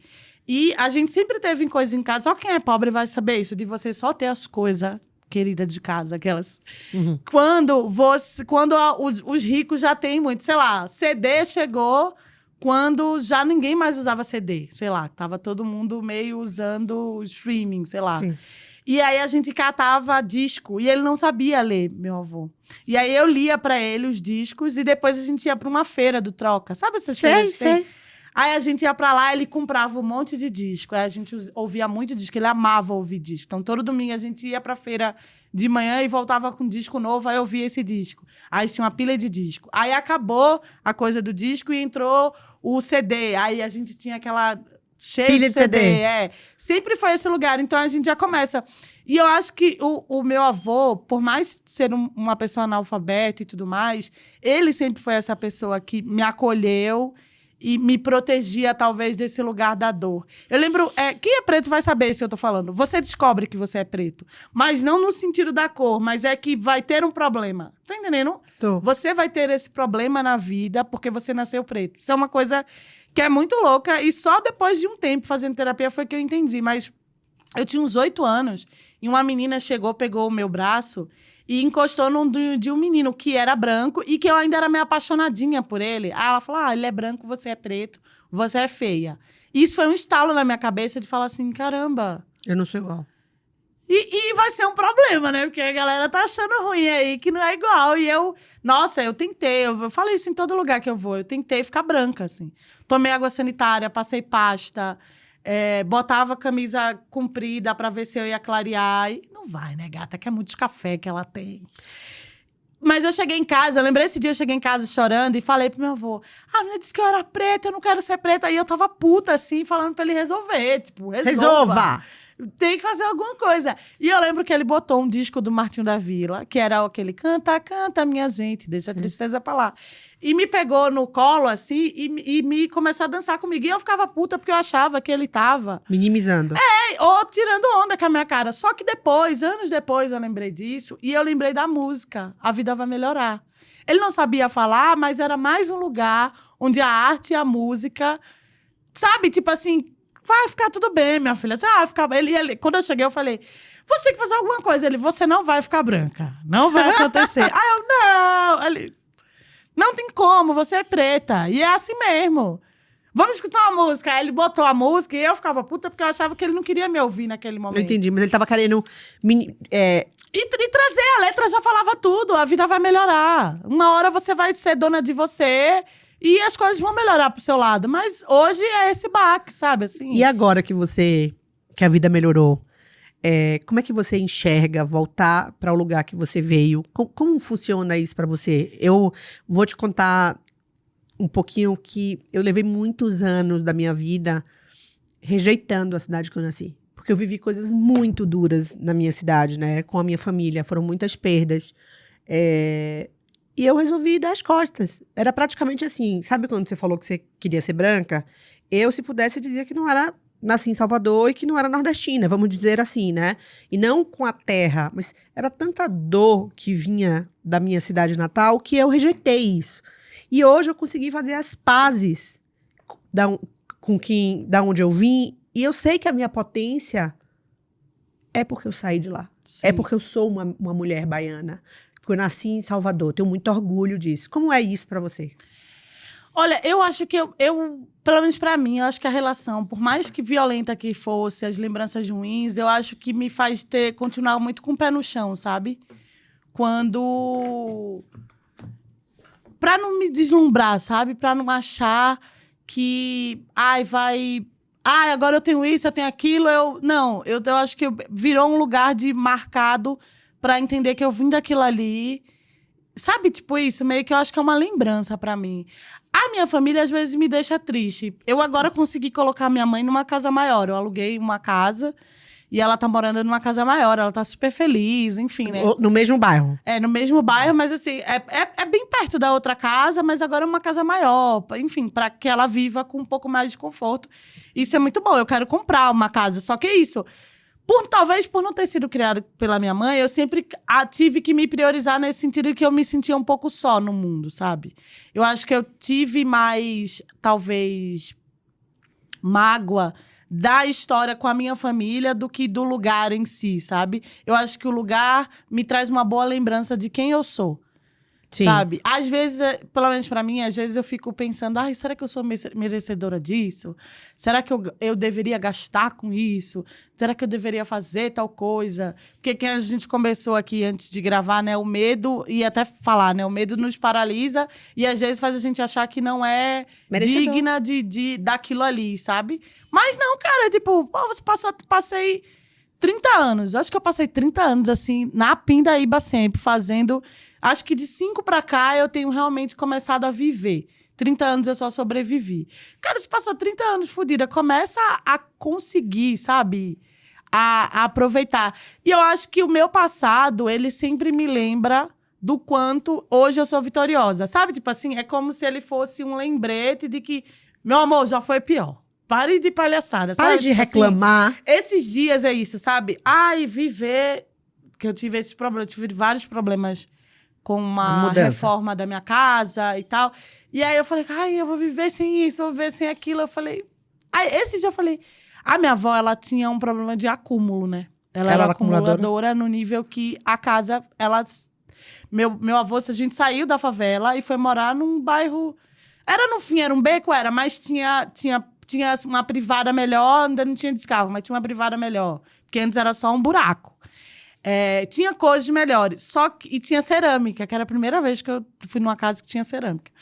E a gente sempre teve coisa em casa, só quem é pobre vai saber isso, de você só ter as coisas... querida de casa, aquelas... Uhum. Quando os ricos já têm muito, sei lá, CD chegou quando já ninguém mais usava CD, sei lá, tava todo mundo meio usando streaming, sei lá. Sim. E aí a gente catava disco, e ele não sabia ler, meu avô. E aí eu lia pra ele os discos, e depois a gente ia pra uma feira do Troca. Sabe essas feiras? Sei. Aí a gente ia pra lá, ele comprava um monte de disco. Aí a gente ouvia muito disco, ele amava ouvir disco. Então, todo domingo a gente ia pra feira de manhã e voltava com um disco novo, aí eu via esse disco. Aí tinha uma pilha de disco. Aí acabou a coisa do disco e entrou o CD. Aí a gente tinha aquela... cheia de CD. Sempre foi esse lugar. Então, a gente já começa. E eu acho que o meu avô, por mais ser uma pessoa analfabeta e tudo mais, ele sempre foi essa pessoa que me acolheu e me protegia, talvez, desse lugar da dor. Eu lembro... quem é preto vai saber isso que eu tô falando. Você descobre que você é preto. Mas não no sentido da cor, mas é que vai ter um problema. Tá entendendo? Tô. Você vai ter esse problema na vida porque você nasceu preto. Isso é uma coisa que é muito louca. E só depois de um tempo fazendo terapia foi que eu entendi. Mas eu tinha uns 8 anos e uma menina chegou, pegou o meu braço... e encostou de um menino que era branco e que eu ainda era meio apaixonadinha por ele. Aí ela falou, ele é branco, você é preto, você é feia. E isso foi um estalo na minha cabeça de falar assim, caramba... eu não sou igual. E vai ser um problema, né? Porque a galera tá achando ruim aí, que não é igual. E eu... Nossa, eu tentei. Eu falo isso em todo lugar que eu vou. Eu tentei ficar branca, assim. Tomei água sanitária, passei pasta... botava camisa comprida pra ver se eu ia clarear. E não vai, né, gata? Que é muito café que ela tem. Mas eu cheguei em casa, eu lembrei esse dia, eu cheguei em casa chorando e falei pro meu avô, a menina disse que eu era preta, eu não quero ser preta. Aí eu tava puta, assim, falando pra ele resolver. Tipo, resolva! Tem que fazer alguma coisa. E eu lembro que ele botou um disco do Martinho da Vila, que era aquele canta, canta, minha gente, deixa a tristeza pra lá. E me pegou no colo, assim, e me começou a dançar comigo. E eu ficava puta, porque eu achava que ele tava... minimizando. Ou tirando onda com a minha cara. Só que depois, anos depois, eu lembrei disso. E eu lembrei da música. A Vida Vai Melhorar. Ele não sabia falar, mas era mais um lugar onde a arte e a música... Sabe, tipo assim... vai ficar tudo bem, minha filha. Você vai ficar... Quando eu cheguei, eu falei... você tem que fazer alguma coisa. Ele, você não vai ficar branca. Não vai acontecer. Aí eu, não. Ele, não tem como, você é preta. E é assim mesmo. Vamos escutar uma música. Aí ele botou a música e eu ficava puta porque eu achava que ele não queria me ouvir naquele momento. Eu entendi, mas ele tava querendo... E trazer, a letra já falava tudo. A vida vai melhorar. Uma hora você vai ser dona de você... e as coisas vão melhorar pro seu lado. Mas hoje é esse baque, sabe? Assim. E agora que que a vida melhorou, como é que você enxerga voltar para o lugar que você veio? Como funciona isso para você? Eu vou te contar um pouquinho que eu levei muitos anos da minha vida rejeitando a cidade que eu nasci. Porque eu vivi coisas muito duras na minha cidade, né? Com a minha família, foram muitas perdas. E eu resolvi dar as costas. Era praticamente assim, sabe quando você falou que você queria ser branca? Eu, se pudesse, dizia que não era, nasci em Salvador e que não era nordestina, vamos dizer assim, né? E não com a terra, mas era tanta dor que vinha da minha cidade natal que eu rejeitei isso. E hoje eu consegui fazer as pazes da onde eu vim, e eu sei que a minha potência é porque eu saí de lá. Sim. É porque eu sou uma mulher baiana. Porque eu nasci em Salvador, tenho muito orgulho disso. Como é isso pra você? Olha, eu acho que pelo menos pra mim, eu acho que a relação, por mais que violenta que fosse, as lembranças ruins, eu acho que me faz continuar muito com o pé no chão, sabe? Pra não me deslumbrar, sabe? Pra não achar que, agora eu tenho isso, eu tenho aquilo, não, eu acho que virou um lugar de marcado pra entender que eu vim daquilo ali, sabe, tipo isso, meio que eu acho que é uma lembrança pra mim. A minha família às vezes me deixa triste. Eu agora consegui colocar minha mãe numa casa maior, eu aluguei uma casa e ela tá morando numa casa maior, ela tá super feliz, enfim, né? No mesmo bairro? No mesmo bairro, mas assim, é bem perto da outra casa, mas agora é uma casa maior, enfim, para que ela viva com um pouco mais de conforto. Isso é muito bom, eu quero comprar uma casa, só que é isso. Talvez por não ter sido criada pela minha mãe, eu sempre tive que me priorizar nesse sentido que eu me sentia um pouco só no mundo, sabe? Eu acho que eu tive mais, talvez, mágoa da história com a minha família do que do lugar em si, sabe? Eu acho que o lugar me traz uma boa lembrança de quem eu sou. Sim. Sabe? Às vezes, pelo menos pra mim, às vezes eu fico pensando, será que eu sou merecedora disso? Será que eu deveria gastar com isso? Será que eu deveria fazer tal coisa? Porque que a gente conversou aqui antes de gravar, né? O medo, e até falar, né? O medo nos paralisa e às vezes faz a gente achar que não é digna daquilo ali, sabe? Mas não, cara, tipo, passei 30 anos. Acho que eu passei 30 anos, assim, na Pindaíba sempre, fazendo... Acho que de 5 pra cá eu tenho realmente começado a viver. 30 anos eu só sobrevivi. Cara, você passou 30 anos fodida, começa a conseguir, sabe? A aproveitar. E eu acho que o meu passado, ele sempre me lembra do quanto hoje eu sou vitoriosa. Sabe? Tipo assim, é como se ele fosse um lembrete de que, meu amor, já foi pior. Pare de palhaçada, sabe? Pare de reclamar. Assim, esses dias é isso, sabe? Viver... Que eu tive esses problemas, eu tive vários problemas com uma reforma da minha casa e tal. E aí eu falei, eu vou viver sem isso, vou viver sem aquilo. Eu falei... esse dia eu falei... A minha avó, ela tinha um problema de acúmulo, né? Ela era acumuladora no nível que a casa, Meu avô, a gente saiu da favela e foi morar num bairro... Era um beco, mas tinha uma privada melhor, ainda não tinha descarga, mas tinha uma privada melhor. Porque antes era só um buraco. Tinha coisas melhores. E tinha cerâmica, que era a primeira vez que eu fui numa casa que tinha cerâmica.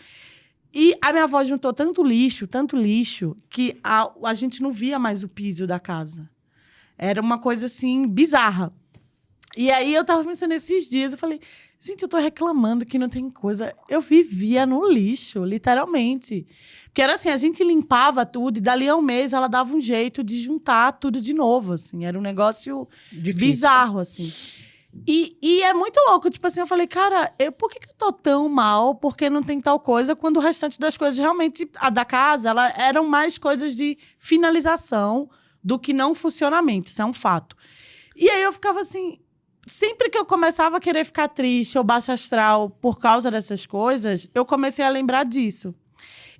E a minha avó juntou tanto lixo, que a gente não via mais o piso da casa. Era uma coisa, assim, bizarra. E aí, eu tava pensando esses dias, eu falei... Gente, eu tô reclamando que não tem coisa... Eu vivia no lixo, literalmente. Porque era assim, a gente limpava tudo e dali a um mês ela dava um jeito de juntar tudo de novo, assim. Era um negócio bizarro, assim. E é muito louco. Tipo assim, eu falei, cara, por que eu tô tão mal? Porque não tem tal coisa? Quando o restante das coisas, realmente, a da casa, eram mais coisas de finalização do que não funcionamento. Isso é um fato. E aí eu ficava assim... Sempre que eu começava a querer ficar triste ou baixo astral por causa dessas coisas, eu comecei a lembrar disso.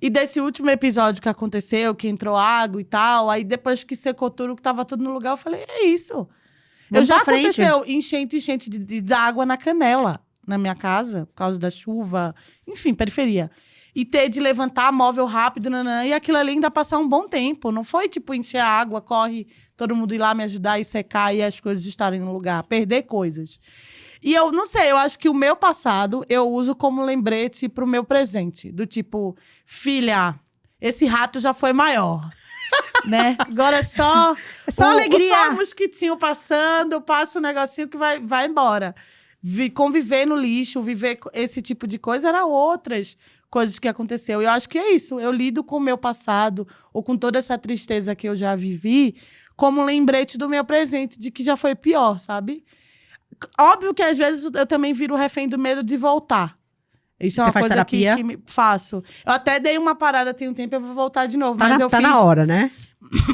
E desse último episódio que aconteceu, que entrou água e tal, aí depois que secou tudo, que tava tudo no lugar, eu falei, é isso. Aconteceu enchente de água na canela, na minha casa, por causa da chuva, enfim, periferia. E ter de levantar móvel rápido, e aquilo ali ainda passar um bom tempo. Não foi, tipo, encher a água, corre, todo mundo ir lá me ajudar e secar e as coisas estarem no lugar. Perder coisas. E eu não sei, eu acho que o meu passado eu uso como lembrete pro meu presente. Do tipo, filha, esse rato já foi maior. Né? Agora é só alegria. Só o mosquitinho passando, passa um negocinho que vai embora. Conviver no lixo, viver esse tipo de coisa, era outras coisas que aconteceu. E eu acho que é isso. Eu lido com o meu passado, ou com toda essa tristeza que eu já vivi, como um lembrete do meu presente, de que já foi pior, sabe? Óbvio que às vezes eu também viro refém do medo de voltar. Isso é uma coisa que faço. Eu até dei uma parada tem um tempo, eu vou voltar de novo. Tá na hora, né?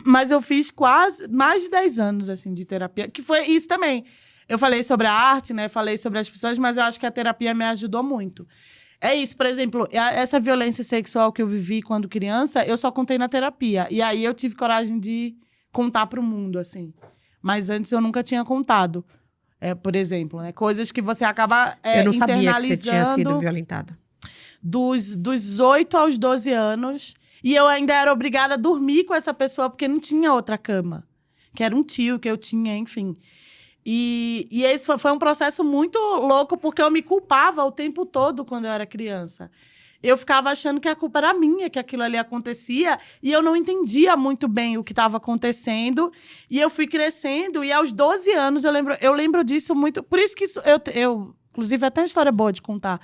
Mas eu fiz quase mais de 10 anos, assim, de terapia. Que foi isso também. Eu falei sobre a arte, né? Falei sobre as pessoas, mas eu acho que a terapia me ajudou muito. É isso, por exemplo, essa violência sexual que eu vivi quando criança, eu só contei na terapia. E aí eu tive coragem de contar pro mundo, assim. Mas antes eu nunca tinha contado. Por exemplo, né? Coisas que você acaba eu não sabia que você tinha sido violentada. Dos 8 aos 12 anos. E eu ainda era obrigada a dormir com essa pessoa, porque não tinha outra cama. Que era um tio que eu tinha, enfim. E esse foi um processo muito louco, porque eu me culpava o tempo todo quando eu era criança. Eu ficava achando que a culpa era minha, que aquilo ali acontecia, e eu não entendia muito bem o que estava acontecendo. E eu fui crescendo, e aos 12 anos eu lembro disso muito. Por isso que eu inclusive, até uma história boa de contar.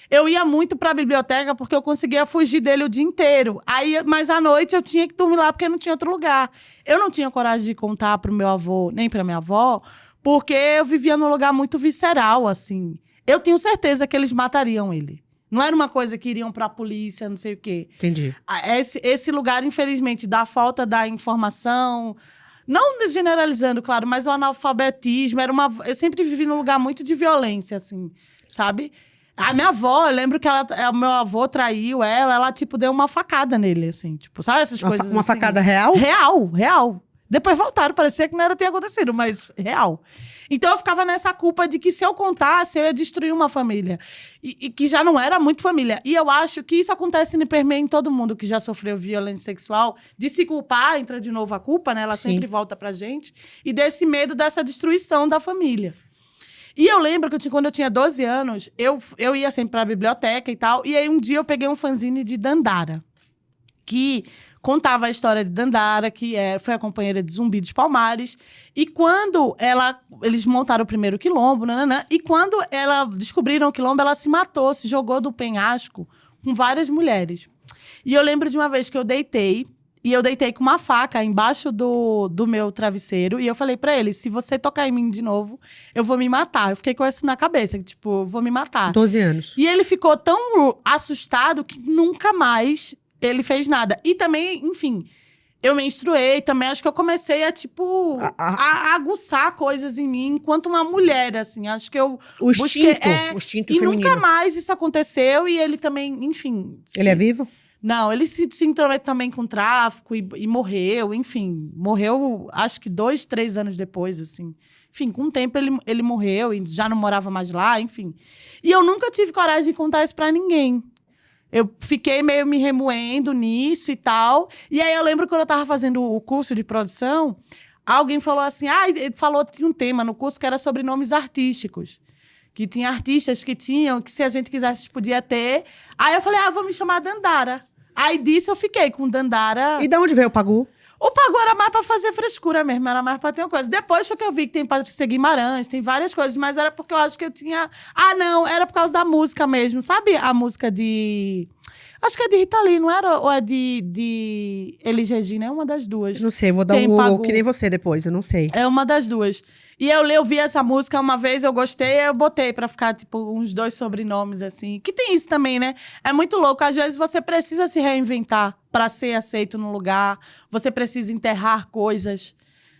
Eu ia muito para a biblioteca porque eu conseguia fugir dele o dia inteiro. Mas à noite eu tinha que dormir lá porque não tinha outro lugar. Eu não tinha coragem de contar para o meu avô, nem para minha avó, porque eu vivia num lugar muito visceral, assim. Eu tenho certeza que eles matariam ele. Não era uma coisa que iriam para a polícia, não sei o quê. Entendi. Esse lugar, infelizmente, da falta da informação, não generalizando, claro, mas o analfabetismo, eu sempre vivi num lugar muito de violência, assim, sabe? A minha avó, eu lembro que o meu avô traiu ela, tipo, deu uma facada nele, assim, tipo, sabe essas coisas Uma assim? facada real? Real. Depois voltaram, parecia que nada tinha acontecido, mas real. Então eu ficava nessa culpa de que se eu contasse, eu ia destruir uma família. E que já não era muito família. E eu acho que isso acontece no permeio em todo mundo que já sofreu violência sexual. De se culpar, entra de novo a culpa, né? Ela sempre volta pra gente. E desse medo dessa destruição da família. E eu lembro que quando eu tinha 12 anos, eu ia sempre pra biblioteca e tal. E aí um dia eu peguei um fanzine de Dandara. Que contava a história de Dandara, que foi a companheira de Zumbi dos Palmares. E quando eles montaram o primeiro quilombo, e quando descobriram o quilombo, ela se matou, se jogou do penhasco com várias mulheres. E eu lembro de uma vez que eu deitei com uma faca embaixo do meu travesseiro, e eu falei pra ele, se você tocar em mim de novo, eu vou me matar. Eu fiquei com isso na cabeça, que tipo, eu vou me matar. 12 anos. E ele ficou tão assustado que nunca mais ele fez nada. E também, enfim, eu menstruei também. Acho que eu comecei a, tipo, a aguçar coisas em mim enquanto uma mulher, assim. Acho que eu o instinto e feminino. nunca mais isso aconteceu. E ele também, enfim... Ele é vivo? Não, ele se intrometeu também com tráfico e morreu, enfim. Morreu, acho que 2, 3 anos depois, assim. Enfim, com o tempo ele morreu e já não morava mais lá, enfim. E eu nunca tive coragem de contar isso pra ninguém. Eu fiquei meio me remoendo nisso e tal. E aí eu lembro que quando eu tava fazendo o curso de produção, alguém falou assim, tinha um tema no curso que era sobre nomes artísticos. Que tinha artistas que se a gente quisesse, podia ter. Aí eu falei, vou me chamar Dandara. Aí disso eu fiquei com Dandara. E de onde veio o Pagu? O Pagu era mais pra fazer frescura mesmo, era mais pra ter uma coisa. Depois foi que eu vi que tem Patrícia Guimarães, tem várias coisas, mas era porque eu acho que eu tinha... não, era por causa da música mesmo. Sabe a música de... Acho que é de Rita Lee, não era? Ou é de Elis Regina? É uma das duas. Não sei, vou dar um Google, que nem você depois, eu não sei. É uma das duas. E eu vi essa música uma vez, eu gostei, eu botei pra ficar, tipo, uns 2 sobrenomes, assim. Que tem isso também, né? É muito louco. Às vezes você precisa se reinventar pra ser aceito no lugar. Você precisa enterrar coisas.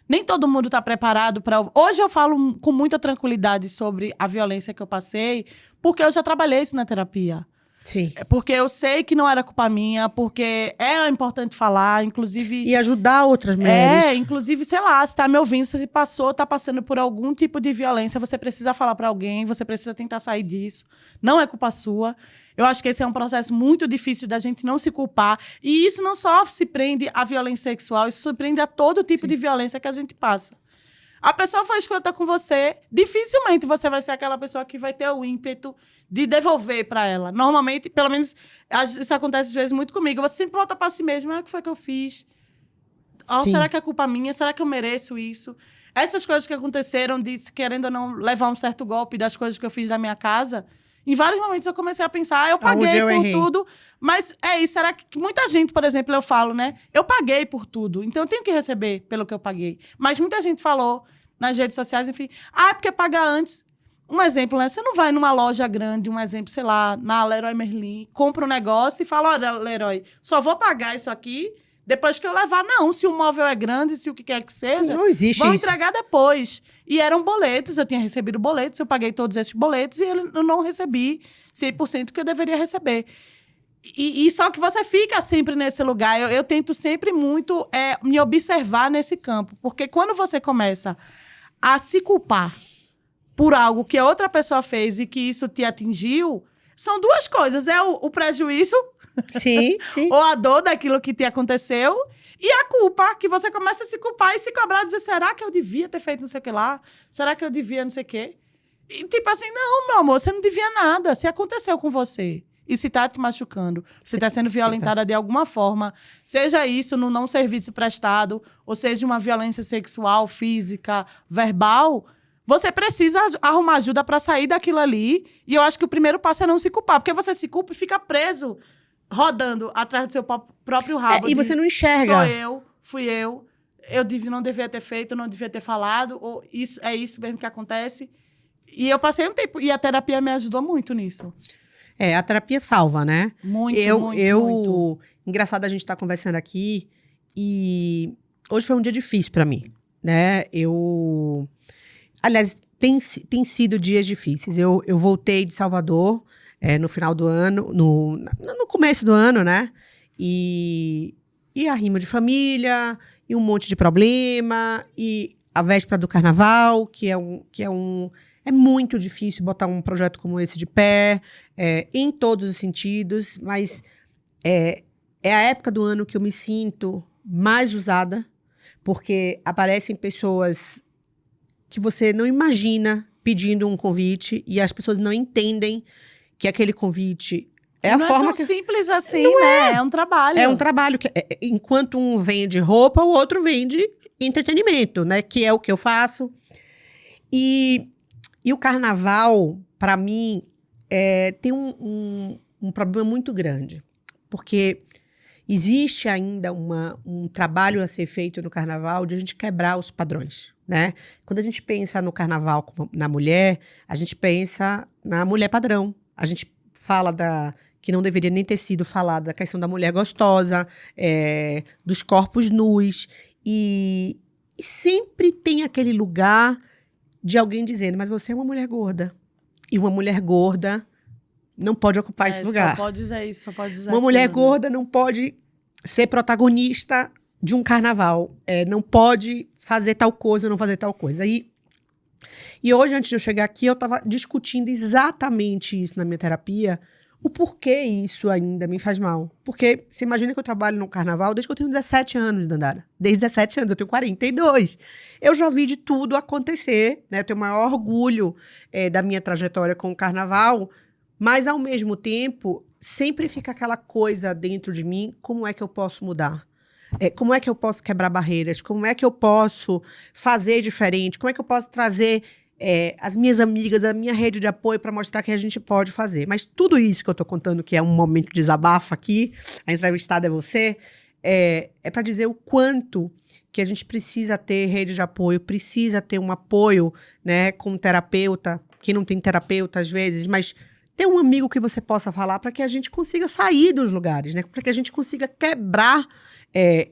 Nem todo mundo tá preparado pra... Hoje eu falo com muita tranquilidade sobre a violência que eu passei, porque eu já trabalhei isso na terapia. Sim. Porque eu sei que não era culpa minha, porque é importante falar, inclusive... E ajudar outras mulheres. Inclusive, sei lá, se tá me ouvindo, se tá passando por algum tipo de violência, você precisa falar pra alguém, você precisa tentar sair disso. Não é culpa sua. Eu acho que esse é um processo muito difícil da gente não se culpar. E isso não só se prende à violência sexual, isso se prende a todo tipo de violência que a gente passa. A pessoa foi escrota com você, dificilmente você vai ser aquela pessoa que vai ter o ímpeto de devolver para ela. Normalmente, pelo menos, isso acontece às vezes muito comigo. Você sempre volta para si mesmo. O que foi que eu fiz? Será que é culpa minha? Será que eu mereço isso? Essas coisas que aconteceram, de querendo ou não levar um certo golpe das coisas que eu fiz na minha casa, em vários momentos eu comecei a pensar, eu paguei por tudo, mas é isso, será que muita gente, por exemplo, eu falo, né? Eu paguei por tudo, então eu tenho que receber pelo que eu paguei. Mas muita gente falou nas redes sociais, enfim, é porque paga antes. Um exemplo, né? Você não vai numa loja grande, um exemplo, sei lá, na Leroy Merlin, compra um negócio e fala, olha, Leroy, só vou pagar isso aqui depois que eu levar. Não, se o móvel é grande, se o que quer que seja, não existe vão isso. entregar depois. E eram boletos, eu tinha recebido boletos, eu paguei todos esses boletos e eu não recebi 100% que eu deveria receber. E só que você fica sempre nesse lugar. Eu tento sempre muito me observar nesse campo. Porque quando você começa a se culpar por algo que a outra pessoa fez e que isso te atingiu, são duas coisas. É o prejuízo, sim. ou a dor daquilo que te aconteceu, e a culpa, que você começa a se culpar e se cobrar, dizer, será que eu devia ter feito não sei o que lá? Será que eu devia não sei o quê? E tipo assim, não, meu amor, você não devia nada. Se aconteceu com você e se tá te machucando, você tá sendo violentada de alguma forma, seja isso no não serviço prestado, ou seja uma violência sexual, física, verbal, você precisa arrumar ajuda para sair daquilo ali. E eu acho que o primeiro passo é não se culpar. Porque você se culpa e fica preso, rodando atrás do seu próprio rabo. E você não enxerga. Sou eu, fui eu não devia ter feito, não devia ter falado, ou isso é isso mesmo que acontece. E eu passei um tempo, e a terapia me ajudou muito nisso. A terapia salva, né? Muito. Engraçado a gente estar conversando aqui, e hoje foi um dia difícil para mim, né? Aliás, tem sido dias difíceis. Eu voltei de Salvador no final do ano, no começo do ano, né? E arrimo de família, e um monte de problema, e a véspera do carnaval, é muito difícil botar um projeto como esse de pé, em todos os sentidos, mas é a época do ano que eu me sinto mais usada, porque aparecem pessoas que você não imagina pedindo um convite e as pessoas não entendem que aquele convite é a forma que... Não é tão simples assim, né? É um trabalho. É um trabalho que, enquanto um vende roupa, o outro vende entretenimento, né? Que é o que eu faço. E o carnaval, para mim, tem um problema muito grande. Porque existe ainda um trabalho a ser feito no carnaval de a gente quebrar os padrões, né? Quando a gente pensa no carnaval na mulher, a gente pensa na mulher padrão. A gente fala que não deveria nem ter sido falada da questão da mulher gostosa, dos corpos nus. E sempre tem aquele lugar de alguém dizendo, mas você é uma mulher gorda. E uma mulher gorda não pode ocupar esse lugar. Só pode dizer isso, só pode dizer uma mulher gorda não pode ser protagonista de um carnaval. Não pode fazer tal coisa, não fazer tal coisa. E hoje, antes de eu chegar aqui, eu estava discutindo exatamente isso na minha terapia, o porquê isso ainda me faz mal. Porque você imagina que eu trabalho no carnaval desde que eu tenho 17 anos, Dandara. Desde 17 anos, eu tenho 42. Eu já vi de tudo acontecer, né? Eu tenho o maior orgulho da minha trajetória com o carnaval, mas, ao mesmo tempo, sempre fica aquela coisa dentro de mim, como é que eu posso mudar? Como é que eu posso quebrar barreiras? Como é que eu posso fazer diferente? Como é que eu posso trazer as minhas amigas, a minha rede de apoio para mostrar que a gente pode fazer? Mas tudo isso que eu estou contando, que é um momento de desabafo aqui, a entrevistada é você, é para dizer o quanto que a gente precisa ter rede de apoio, precisa ter um apoio, né, com um terapeuta, que não tem terapeuta às vezes, mas ter um amigo que você possa falar para que a gente consiga sair dos lugares, né? Para que a gente consiga quebrar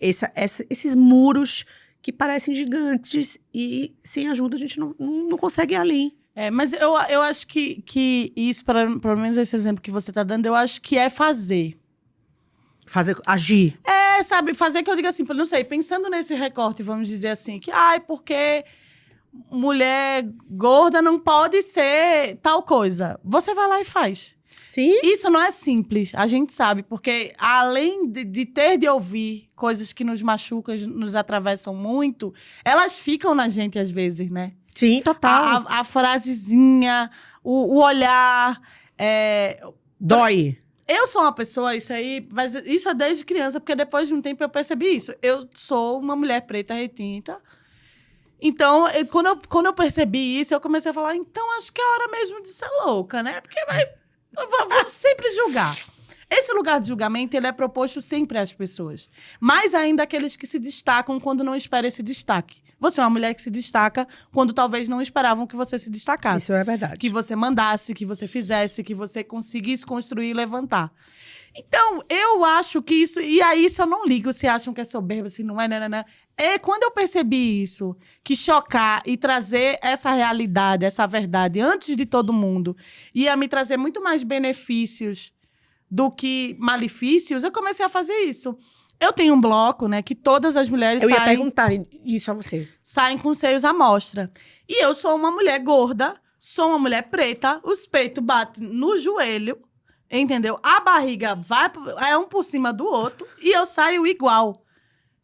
esses muros que parecem gigantes e sem ajuda a gente não consegue ir além. Mas eu acho que isso, pelo menos esse exemplo que você está dando, eu acho que é fazer. Agir. Sabe, fazer que eu diga assim, não sei, pensando nesse recorte, vamos dizer assim, porque mulher gorda não pode ser tal coisa. Você vai lá e faz. Sim. Isso não é simples, a gente sabe, porque além de ter de ouvir coisas que nos machucam, nos atravessam muito, elas ficam na gente às vezes, né? Sim, total. A frasezinha, o olhar. Dói. Eu sou uma pessoa, isso aí, mas isso é desde criança, porque depois de um tempo eu percebi isso. Eu sou uma mulher preta retinta. Então, quando eu percebi isso, eu comecei a falar, então acho que é hora mesmo de ser louca, né? Porque vamos sempre julgar. Esse lugar de julgamento, ele é proposto sempre às pessoas. Mais ainda aqueles que se destacam quando não esperam esse destaque. Você é uma mulher que se destaca quando talvez não esperavam que você se destacasse. Isso é verdade. Que você mandasse, que você fizesse, que você conseguisse construir e levantar. Então, eu acho que isso... E aí, se eu não ligo, se acham que é soberba, se não é, nananã. É quando eu percebi isso, que chocar e trazer essa realidade, essa verdade, antes de todo mundo, ia me trazer muito mais benefícios do que malefícios, eu comecei a fazer isso. Eu tenho um bloco, né, que todas as mulheres Eu ia perguntar isso a você. Saem com seios à mostra. E eu sou uma mulher gorda, sou uma mulher preta, os peitos batem no joelho, entendeu? A barriga é um por cima do outro e eu saio igual.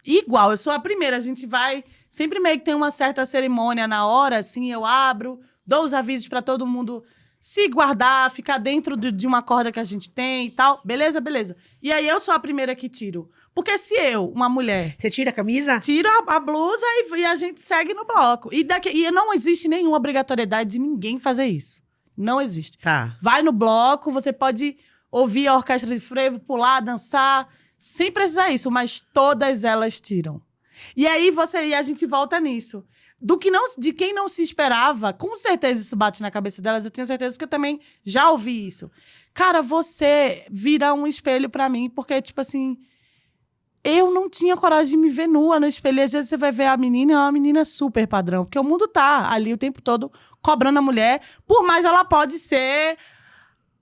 Igual, eu sou a primeira. A gente vai... Sempre meio que tem uma certa cerimônia na hora, assim, eu abro, dou os avisos para todo mundo se guardar, ficar dentro de uma corda que a gente tem e tal. Beleza, beleza. E aí eu sou a primeira que tiro. Porque se eu, uma mulher... Você tira a camisa? Tiro a blusa e a gente segue no bloco. E não existe nenhuma obrigatoriedade de ninguém fazer isso. Não existe. Tá. Vai no bloco, você pode ouvir a orquestra de frevo, pular, dançar, sem precisar isso, mas todas elas tiram. E aí a gente volta nisso. De quem não se esperava, com certeza isso bate na cabeça delas, eu tenho certeza que eu também já ouvi isso. Cara, você vira um espelho pra mim, porque, tipo assim, eu não tinha coragem de me ver nua no espelho. E às vezes você vai ver a menina, é uma menina super padrão, porque o mundo tá ali o tempo todo cobrando a mulher, por mais ela pode ser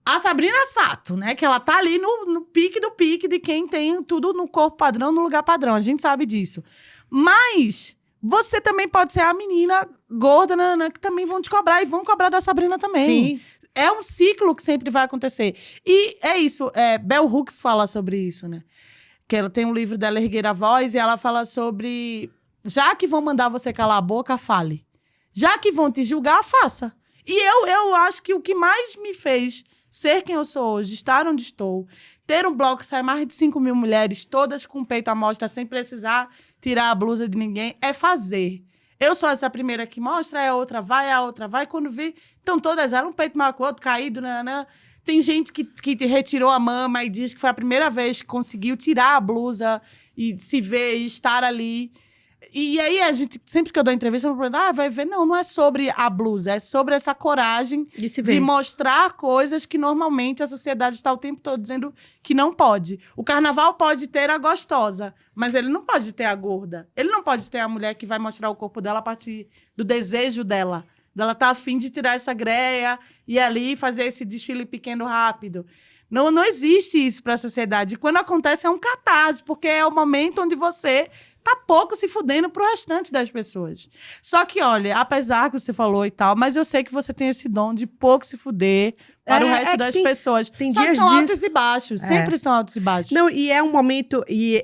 a Sabrina Sato, né? Que ela tá ali no pique do pique de quem tem tudo no corpo padrão, no lugar padrão. A gente sabe disso. Mas você também pode ser a menina gorda, nanana, que também vão te cobrar e vão cobrar da Sabrina também. Sim. É um ciclo que sempre vai acontecer. E é isso. Bell Hooks fala sobre isso, né? Que ela tem um livro dela, Erguer a Voz, e ela fala sobre... Já que vão mandar você calar a boca, fale. Já que vão te julgar, faça. E eu acho que o que mais me fez ser quem eu sou hoje, estar onde estou, ter um bloco que sai mais de 5 mil mulheres, todas com o peito à mostra, sem precisar tirar a blusa de ninguém, é fazer. Eu sou essa primeira que mostra, a outra vai. Quando vi, então todas elas, um peito maior que o outro, caído, nanã. Tem gente que te retirou a mama e diz que foi a primeira vez que conseguiu tirar a blusa e se ver e estar ali. E aí, a gente, sempre que eu dou entrevista, eu falo, vai ver. Não é sobre a blusa, é sobre essa coragem de mostrar coisas que normalmente a sociedade está o tempo todo dizendo que não pode. O carnaval pode ter a gostosa, mas ele não pode ter a gorda. Ele não pode ter a mulher que vai mostrar o corpo dela a partir do desejo dela. Ela tá afim de tirar essa greia e ali fazer esse desfile pequeno rápido. Não existe isso para a sociedade. E quando acontece é um catarse, porque é o momento onde você tá pouco se fudendo pro restante das pessoas. Só que, olha, apesar que você falou e tal, mas eu sei que você tem esse dom de pouco se fuder para o resto das pessoas. Só que são altos e baixos, sempre são altos e baixos. Não, e é um momento... E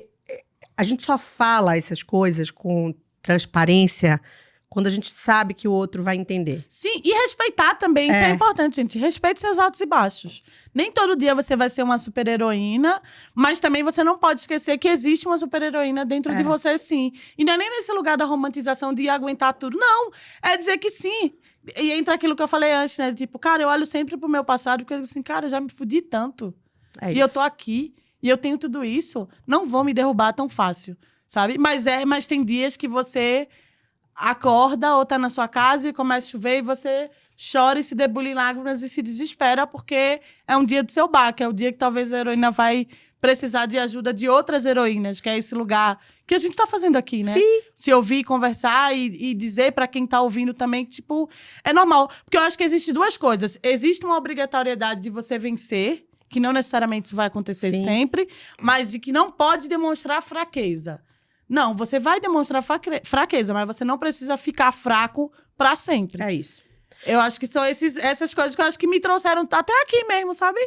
a gente só fala essas coisas com transparência quando a gente sabe que o outro vai entender. Sim, e respeitar também, isso é importante, gente. Respeite seus altos e baixos. Nem todo dia você vai ser uma super-heroína, mas também você não pode esquecer que existe uma super-heroína dentro de você, sim. E não é nem nesse lugar da romantização de aguentar tudo, não. É dizer que sim. E entra aquilo que eu falei antes, né? Tipo, cara, eu olho sempre pro meu passado, porque eu digo assim, cara, eu já me fudi tanto. E eu tô aqui, e eu tenho tudo isso. Não vão me derrubar tão fácil, sabe? Mas tem dias que você acorda ou tá na sua casa e começa a chover e você chora e se debulha em lágrimas e se desespera porque é um dia do seu baque, é o dia que talvez a heroína vai precisar de ajuda de outras heroínas, que é esse lugar que a gente tá fazendo aqui, né? Sim. Se ouvir, conversar e dizer pra quem tá ouvindo também que, tipo, é normal. Porque eu acho que existem duas coisas. Existe uma obrigatoriedade de você vencer, que não necessariamente isso vai acontecer sempre, mas de que não pode demonstrar fraqueza. Não, você vai demonstrar fraqueza, mas você não precisa ficar fraco pra sempre. É isso. Eu acho que são essas coisas que eu acho que me trouxeram até aqui mesmo, sabe?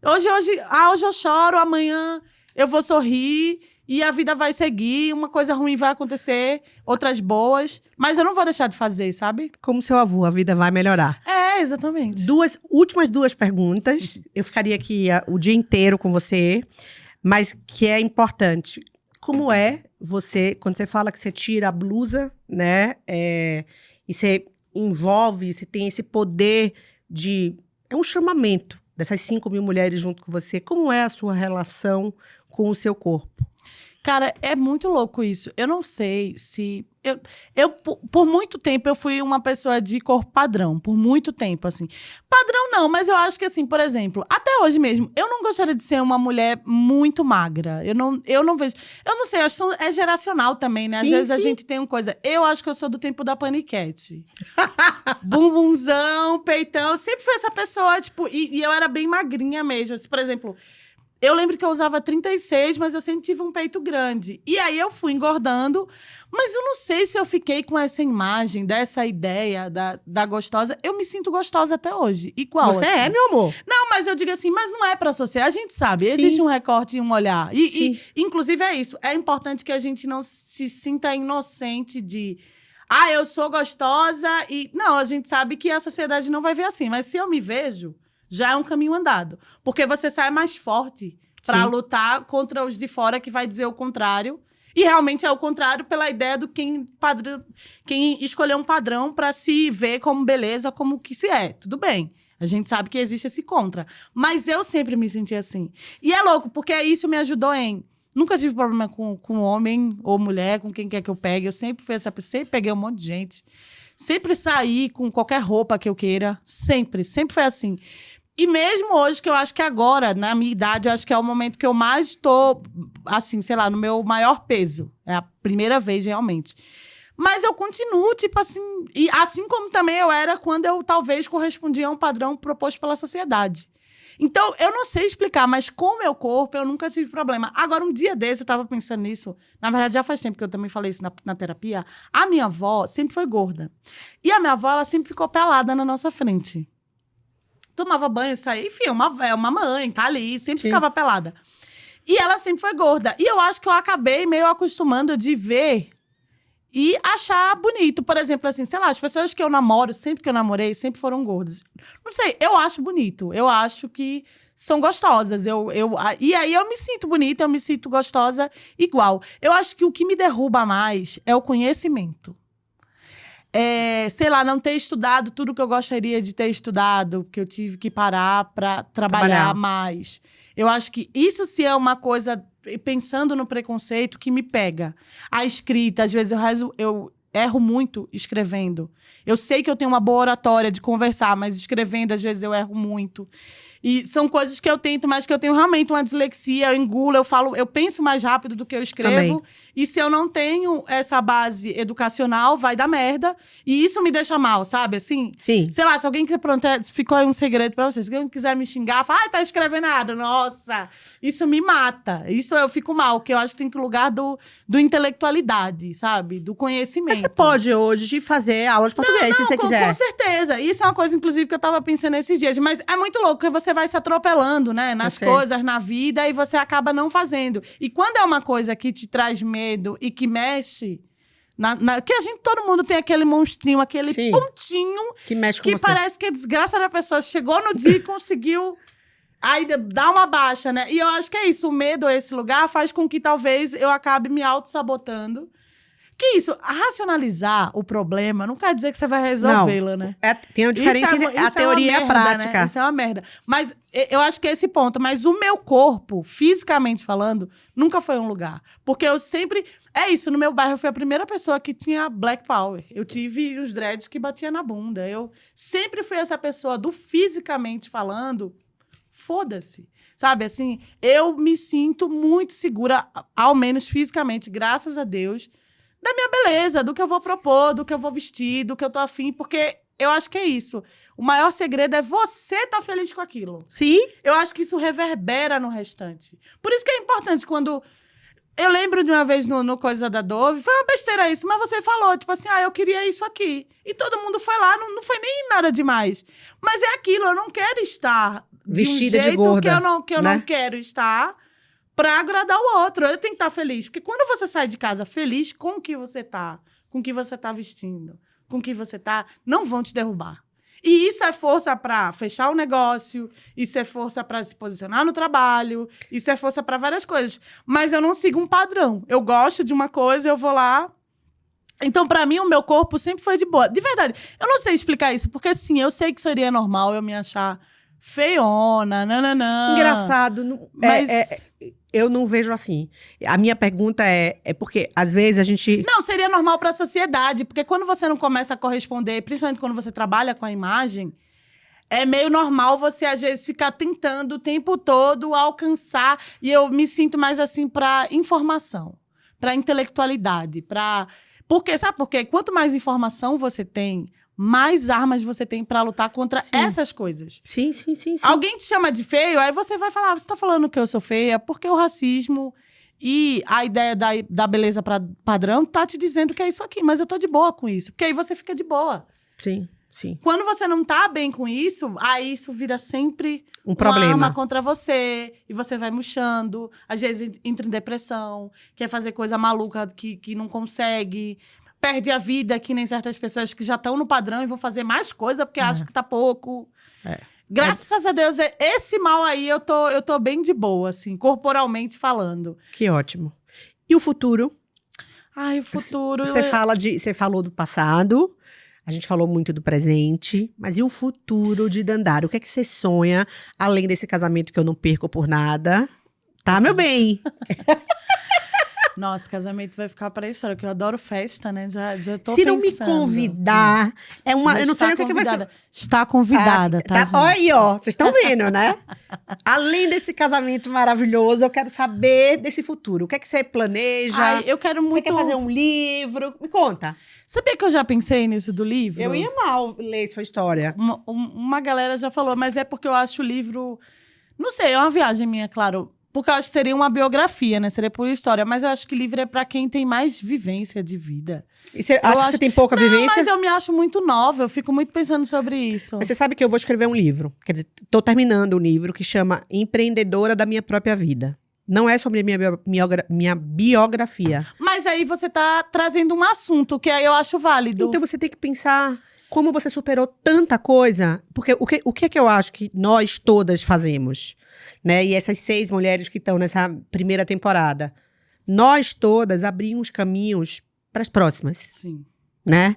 Hoje eu choro, amanhã eu vou sorrir e a vida vai seguir, uma coisa ruim vai acontecer, outras boas, mas eu não vou deixar de fazer, sabe? Como seu avô, a vida vai melhorar. É, exatamente. Últimas duas perguntas. Eu ficaria aqui o dia inteiro com você, mas que é importante. Como é você, quando você fala que você tira a blusa, né? E você envolve, você tem esse poder de... É um chamamento dessas 5.000 mulheres junto com você. Como é a sua relação com o seu corpo? Cara, é muito louco isso. Eu não sei se... por muito tempo, eu fui uma pessoa de corpo padrão. Por muito tempo, assim. Padrão não, mas eu acho que, assim, por exemplo, até hoje mesmo, eu não gostaria de ser uma mulher muito magra. Eu não vejo... Eu não sei, acho que é geracional também, né? Às vezes a gente tem uma coisa... Eu acho que eu sou do tempo da paniquete. Bumbumzão, peitão. Eu sempre fui essa pessoa, tipo... E eu era bem magrinha mesmo. Assim, por exemplo... Eu lembro que eu usava 36, mas eu sempre tive um peito grande. E aí eu fui engordando, mas eu não sei se eu fiquei com essa imagem, dessa ideia da gostosa. Eu me sinto gostosa até hoje, igual. Você assim. é, meu amor. Não, mas eu digo assim, mas não é pra sociedade, a gente sabe. Sim. Existe um recorte e um olhar. E inclusive é isso, é importante que a gente não se sinta inocente de... eu sou gostosa e... Não, a gente sabe que a sociedade não vai ver assim, mas se eu me vejo... Já é um caminho andado. Porque você sai mais forte pra lutar contra os de fora que vai dizer o contrário. E realmente é o contrário pela ideia do quem escolheu um padrão pra se ver como beleza, como que se é. Tudo bem. A gente sabe que existe esse contra. Mas eu sempre me senti assim. E é louco, porque isso me ajudou em... Nunca tive problema com homem ou mulher, com quem quer que eu pegue. Eu sempre fui essa pessoa, sempre peguei um monte de gente. Sempre saí com qualquer roupa que eu queira. Sempre foi assim. E mesmo hoje, que eu acho que agora, na minha idade, eu acho que é o momento que eu mais estou, assim, sei lá, no meu maior peso. É a primeira vez, realmente. Mas eu continuo, tipo assim... E assim como também eu era quando eu, talvez, correspondia a um padrão proposto pela sociedade. Então, eu não sei explicar, mas com o meu corpo, eu nunca tive problema. Agora, um dia desse, eu tava pensando nisso. Na verdade, já faz tempo que eu também falei isso na terapia. A minha avó sempre foi gorda. E a minha avó, ela sempre ficou pelada na nossa frente. Tomava banho, saía, enfim, uma mãe, tá ali, sempre ficava pelada. E ela sempre foi gorda. E eu acho que eu acabei meio acostumando de ver e achar bonito. Por exemplo, assim, sei lá, as pessoas que eu namoro, sempre que eu namorei, sempre foram gordas. Não sei, eu acho bonito. Eu acho que são gostosas. E aí eu me sinto bonita, eu me sinto gostosa igual. Eu acho que o que me derruba mais é o conhecimento. Sei lá, não ter estudado tudo que eu gostaria de ter estudado, porque eu tive que parar para trabalhar mais. Eu acho que isso sim é uma coisa, pensando no preconceito, que me pega. A escrita, às vezes eu erro muito escrevendo. Eu sei que eu tenho uma boa oratória de conversar, mas escrevendo, às vezes, eu erro muito. E são coisas que eu tento, mas que eu tenho realmente uma dislexia, eu engulo, eu penso mais rápido do que eu escrevo. Também. E se eu não tenho essa base educacional, vai dar merda. E isso me deixa mal, sabe? Assim, sim. Sei lá, se alguém quiser perguntar, ficou aí um segredo pra vocês. Se alguém quiser me xingar, fala, tá escrevendo nada. Nossa, isso me mata. Isso eu fico mal, que eu acho que tem que ir no lugar do intelectualidade, sabe? Do conhecimento. Mas você pode hoje fazer aula de português, se você quiser. Com certeza. Isso é uma coisa, inclusive, que eu tava pensando esses dias. Mas é muito louco, porque você vai se atropelando, né? Nas coisas, na vida, e você acaba não fazendo. E quando é uma coisa que te traz medo e que mexe... que todo mundo tem aquele monstrinho, aquele pontinho... Que mexe com você. Que parece que a desgraça da pessoa chegou no dia e conseguiu... Aí dá uma baixa, né? E eu acho que é isso. O medo a esse lugar faz com que talvez eu acabe me auto-sabotando. Que isso? Racionalizar o problema não quer dizer que você vai resolvê-lo, né? Tem uma diferença entre a teoria e a prática. Né? Isso é uma merda. Mas eu acho que é esse ponto. Mas o meu corpo, fisicamente falando, nunca foi um lugar. Porque eu sempre... É isso, no meu bairro eu fui a primeira pessoa que tinha Black Power. Eu tive os dreads que batia na bunda. Eu sempre fui essa pessoa do fisicamente falando... Foda-se. Sabe, assim, eu me sinto muito segura, ao menos fisicamente, graças a Deus, da minha beleza, do que eu vou propor, do que eu vou vestir, do que eu tô afim, porque eu acho que é isso. O maior segredo é você estar feliz com aquilo. Sim. Eu acho que isso reverbera no restante. Por isso que é importante quando... Eu lembro de uma vez no Coisa da Dove, foi uma besteira isso, mas você falou, tipo assim, eu queria isso aqui. E todo mundo foi lá, não foi nem nada demais. Mas é aquilo, eu não quero estar Vestida de um jeito de gorda, que eu não quero estar pra agradar o outro. Eu tenho que estar feliz. Porque quando você sai de casa feliz com o que você tá, com o que você tá vestindo, com o que você tá, não vão te derrubar. E isso é força para fechar o negócio, isso é força para se posicionar no trabalho, isso é força para várias coisas. Mas eu não sigo um padrão. Eu gosto de uma coisa, eu vou lá. Então, para mim, o meu corpo sempre foi de boa. De verdade, eu não sei explicar isso, porque sim, eu sei que seria normal eu me achar feiona, nananã. Engraçado. Mas... Eu não vejo assim. A minha pergunta é porque, às vezes, a gente... Não, seria normal para a sociedade, porque quando você não começa a corresponder, principalmente quando você trabalha com a imagem, é meio normal você, às vezes, ficar tentando o tempo todo alcançar. E eu me sinto mais assim para informação, para intelectualidade, para... Porque, sabe por quê? Quanto mais informação você tem, mais armas você tem para lutar contra essas coisas. Sim. Alguém te chama de feio, aí você vai falar, você tá falando que eu sou feia, porque o racismo e a ideia da beleza padrão tá te dizendo que é isso aqui, mas eu tô de boa com isso. Porque aí você fica de boa. Sim. Quando você não tá bem com isso, aí isso vira sempre um problema. Uma arma contra você, e você vai murchando, às vezes entra em depressão, quer fazer coisa maluca que não consegue... Perde a vida, que nem certas pessoas que já estão no padrão e vão fazer mais coisa porque acham que tá pouco. Graças a Deus, esse mal aí eu tô bem de boa, assim, corporalmente falando. Que ótimo. E o futuro? Ai, o futuro... Você falou do passado, a gente falou muito do presente, mas e o futuro de Dandara? O que é que você sonha, além desse casamento que eu não perco por nada? Tá, meu bem? Nossa, casamento vai ficar para a história, porque eu adoro festa, né? Já tô Se pensando. não me convidar, eu não sei o que vai ser. Está convidada, tá? Olha aí, ó, vocês estão vendo, né? Além desse casamento maravilhoso, eu quero saber desse futuro. O que é que você planeja? Ai, eu quero muito... Você quer fazer um livro? Me conta. Sabia que eu já pensei nisso do livro? Eu ia mal ler sua história. Uma galera já falou, mas é porque eu acho o livro... Não sei, é uma viagem minha, claro. Porque eu acho que seria uma biografia, né? Seria por história. Mas eu acho que livro é pra quem tem mais vivência de vida. E você acha que você tem pouca vivência? Mas eu me acho muito nova. Eu fico muito pensando sobre isso. Mas você sabe que eu vou escrever um livro. Quer dizer, tô terminando um livro que chama Empreendedora da Minha Própria Vida. Não é sobre minha biografia. Mas aí você tá trazendo um assunto que aí eu acho válido. Então você tem que pensar como você superou tanta coisa. Porque o que é que eu acho que nós todas fazemos? Né? E essas 6 mulheres que estão nessa primeira temporada. Nós todas abrimos caminhos para as próximas. Sim. Né?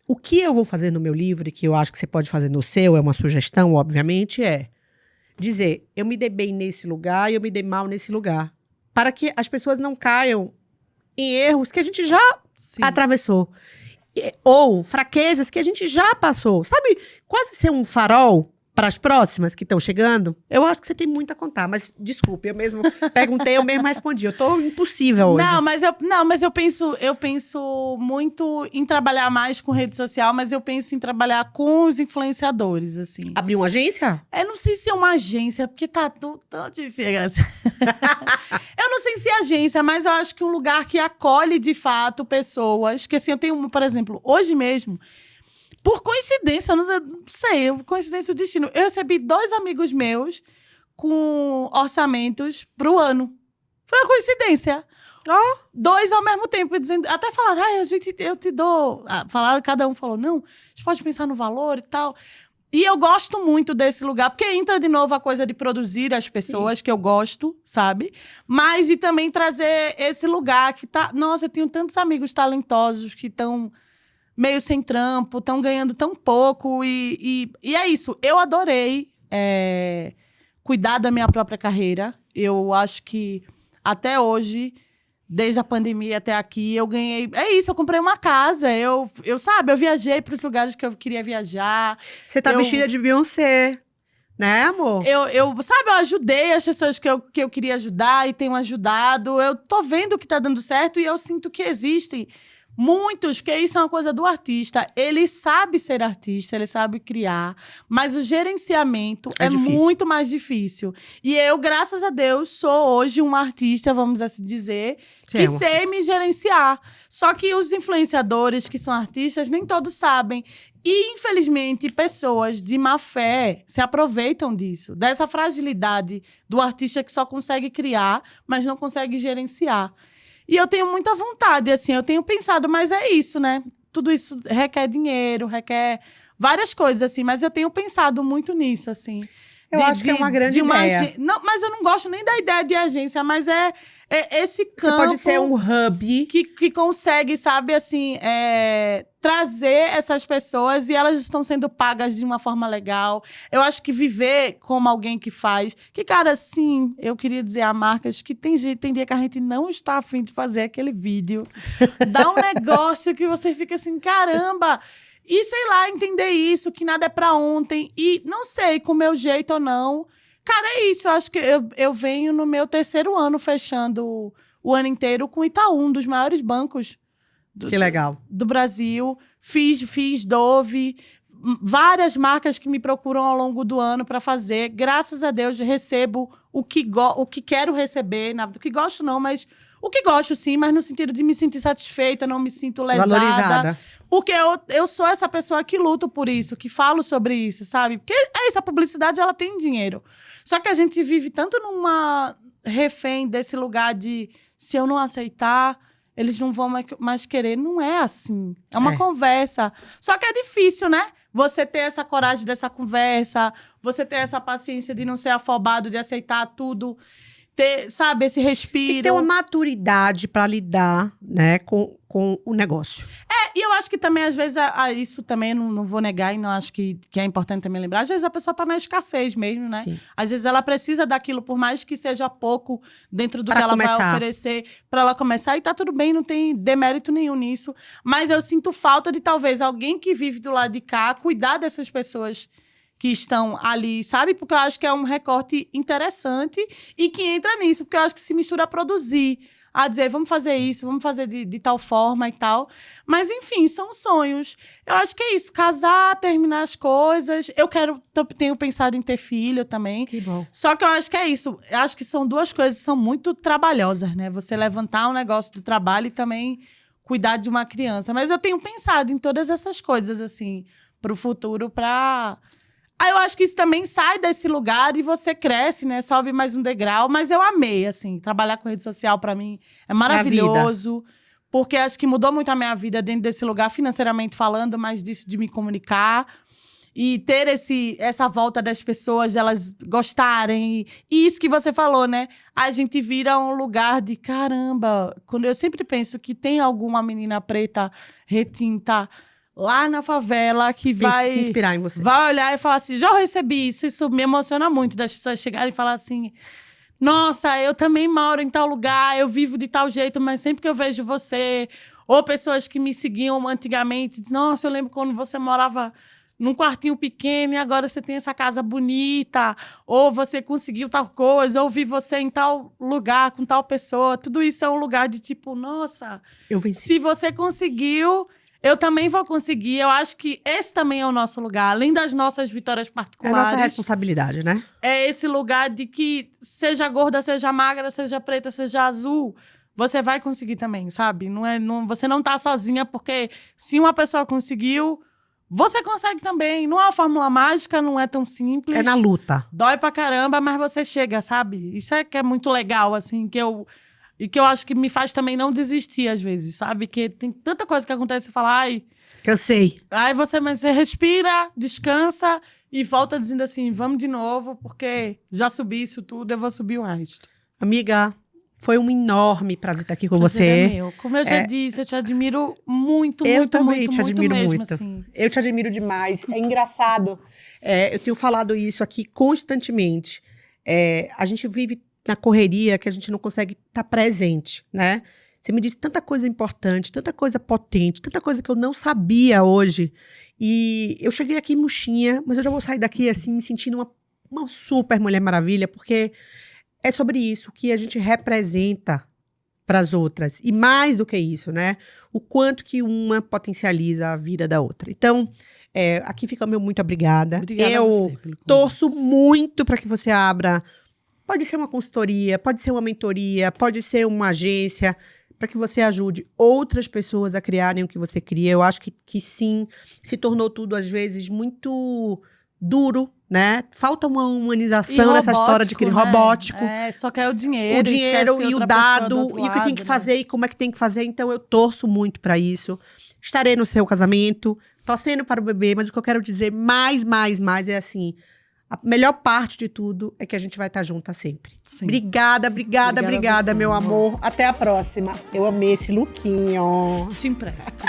O que eu vou fazer no meu livro, e que eu acho que você pode fazer no seu, é uma sugestão, obviamente, é dizer, eu me dei bem nesse lugar e eu me dei mal nesse lugar. Para que as pessoas não caiam em erros que a gente já atravessou. Ou fraquezas que a gente já passou. Sabe, quase ser um farol para as próximas que estão chegando. Eu acho que você tem muito a contar, mas desculpe, eu mesmo perguntei, eu mesmo respondi. Eu tô impossível hoje. Mas eu penso muito em trabalhar mais com rede social, mas eu penso em trabalhar com os influenciadores, assim. Abrir uma agência? Eu não sei se é uma agência, porque tá tudo tão difícil. Eu não sei se é agência, mas eu acho que um lugar que acolhe, de fato, pessoas. Que assim, eu tenho, por exemplo, hoje mesmo... Por coincidência, eu não sei, coincidência do destino. Eu recebi 2 amigos meus com orçamentos pro ano. Foi uma coincidência. 2 ao mesmo tempo, dizendo, até falaram, eu te dou. Falaram, cada um falou, não, a gente pode pensar no valor e tal. E eu gosto muito desse lugar, porque entra de novo a coisa de produzir as pessoas, que eu gosto, sabe? Mas de também trazer esse lugar que tá. Nossa, eu tenho tantos amigos talentosos que estão meio sem trampo, estão ganhando tão pouco. E é isso. Eu adorei cuidar da minha própria carreira. Eu acho que até hoje, desde a pandemia até aqui, eu ganhei... É isso, eu comprei uma casa. Eu viajei para os lugares que eu queria viajar. Você tá vestida de Beyoncé, né, amor? Eu ajudei as pessoas que eu queria ajudar e tenho ajudado. Eu tô vendo que tá dando certo e eu sinto que existem Muitos, porque isso é uma coisa do artista. Ele sabe ser artista, ele sabe criar, mas o gerenciamento é muito mais difícil. E eu, graças a Deus, sou hoje uma artista, vamos assim dizer, que sei me gerenciar. Só que os influenciadores que são artistas, nem todos sabem. E, infelizmente, pessoas de má fé se aproveitam disso, dessa fragilidade do artista que só consegue criar, mas não consegue gerenciar. E eu tenho muita vontade, assim, eu tenho pensado, mas é isso, né? Tudo isso requer dinheiro, requer várias coisas, assim, mas eu tenho pensado muito nisso, assim. Eu acho que é uma grande ideia. Não, mas eu não gosto nem da ideia de agência, mas é esse campo... Você pode ser um hub. Que consegue, sabe, assim, trazer essas pessoas e elas estão sendo pagas de uma forma legal. Eu acho que viver como alguém que faz... Que, cara, sim, eu queria dizer a marcas que tem dia que a gente não está afim de fazer aquele vídeo. Dá um negócio que você fica assim, caramba... E, sei lá, entender isso, que nada é pra ontem. E não sei, com o meu jeito ou não. Cara, é isso. Eu acho que eu venho no meu 3º ano fechando o ano inteiro com o Itaú, um dos maiores bancos Que legal. do Brasil. Fiz Dove, várias marcas que me procuram ao longo do ano para fazer. Graças a Deus, recebo o que quero receber. O que gosto não, mas... O que gosto, sim, mas no sentido de me sentir satisfeita, não me sinto lesada. Valorizada. Porque eu sou essa pessoa que luto por isso, que falo sobre isso, sabe? Porque é isso, a publicidade, ela tem dinheiro. Só que a gente vive tanto numa refém desse lugar de se eu não aceitar, eles não vão mais querer. Não é assim. É uma conversa. Só que é difícil, né? Você ter essa coragem dessa conversa, você ter essa paciência de não ser afobado, de aceitar tudo. Ter, sabe, esse respiro. Tem que ter uma maturidade para lidar, né, com o negócio. E eu acho que também, às vezes, isso também não vou negar e não acho que é importante também lembrar. Às vezes a pessoa tá na escassez mesmo, né? Sim. Às vezes ela precisa daquilo, por mais que seja pouco dentro do Pra que ela vai começar. oferecer, para ela começar. E tá tudo bem, não tem demérito nenhum nisso. Mas eu sinto falta de, talvez, alguém que vive do lado de cá, cuidar dessas pessoas que estão ali, sabe? Porque eu acho que é um recorte interessante e que entra nisso, porque eu acho que se mistura a produzir, a dizer, vamos fazer isso, vamos fazer de tal forma e tal. Mas, enfim, são sonhos. Eu acho que é isso, casar, terminar as coisas. Tenho pensado em ter filho também. Que bom. Só que eu acho que é isso. Eu acho que são duas coisas que são muito trabalhosas, né? Você levantar um negócio do trabalho e também cuidar de uma criança. Mas eu tenho pensado em todas essas coisas, assim, pro futuro, Aí eu acho que isso também sai desse lugar e você cresce, né? Sobe mais um degrau. Mas eu amei, assim. Trabalhar com rede social, pra mim, é maravilhoso. Porque acho que mudou muito a minha vida dentro desse lugar, financeiramente falando, mas disso de me comunicar. E ter essa volta das pessoas, delas gostarem. E isso que você falou, né? A gente vira um lugar de, caramba... Quando eu sempre penso que tem alguma menina preta, retinta... lá na favela, que vai se inspirar em você. Vai olhar e falar assim, já recebi isso. Isso me emociona muito, das pessoas chegarem e falar assim, nossa, eu também moro em tal lugar, eu vivo de tal jeito, mas sempre que eu vejo você, ou pessoas que me seguiam antigamente, dizem, nossa, eu lembro quando você morava num quartinho pequeno e agora você tem essa casa bonita, ou você conseguiu tal coisa, ou vi você em tal lugar com tal pessoa. Tudo isso é um lugar de tipo, nossa, eu venci. Se você conseguiu... Eu também vou conseguir. Eu acho que esse também é o nosso lugar. Além das nossas vitórias particulares. É a nossa responsabilidade, né? É esse lugar de que seja gorda, seja magra, seja preta, seja azul, você vai conseguir também, sabe? Você não tá sozinha, porque se uma pessoa conseguiu, você consegue também. Não é uma fórmula mágica, não é tão simples. É na luta. Dói pra caramba, mas você chega, sabe? Isso é que é muito legal, assim, E que eu acho que me faz também não desistir, às vezes, sabe? Que tem tanta coisa que acontece e fala, ai... Cansei. Mas você respira, descansa e volta dizendo assim, vamos de novo, porque já subi isso tudo, eu vou subir o resto. Amiga, foi um enorme prazer estar aqui com Prazer você. é meu. Como eu já disse, eu te admiro muito, eu muito, também muito, te muito admiro mesmo, muito. assim. Eu te admiro demais. É engraçado. Eu tenho falado isso aqui constantemente. A gente vive na correria que a gente não consegue estar presente, né? Você me disse tanta coisa importante, tanta coisa potente, tanta coisa que eu não sabia hoje. E eu cheguei aqui murchinha, mas eu já vou sair daqui assim, me sentindo uma super Mulher Maravilha, porque é sobre isso que a gente representa para as outras. E mais do que isso, né? O quanto que uma potencializa a vida da outra. Então, aqui fica o meu muito obrigada. Obrigada a você pelo torço convite. muito para que você abra. Pode ser uma consultoria, pode ser uma mentoria, pode ser uma agência, para que você ajude outras pessoas a criarem o que você cria. Eu acho que sim, se tornou tudo, às vezes, muito duro, né? Falta uma humanização nessa história de criar robótico. Só quer o dinheiro. O dinheiro e o dado, e e o que tem que fazer, e como é que tem que fazer. Então, eu torço muito para isso. Estarei no seu casamento, torcendo para o bebê, mas o que eu quero dizer mais é assim, a melhor parte de tudo é que a gente vai estar junta sempre. Sim. Obrigada, Obrigada, meu amor. Até a próxima. Eu amei esse lookinho. Te empresto.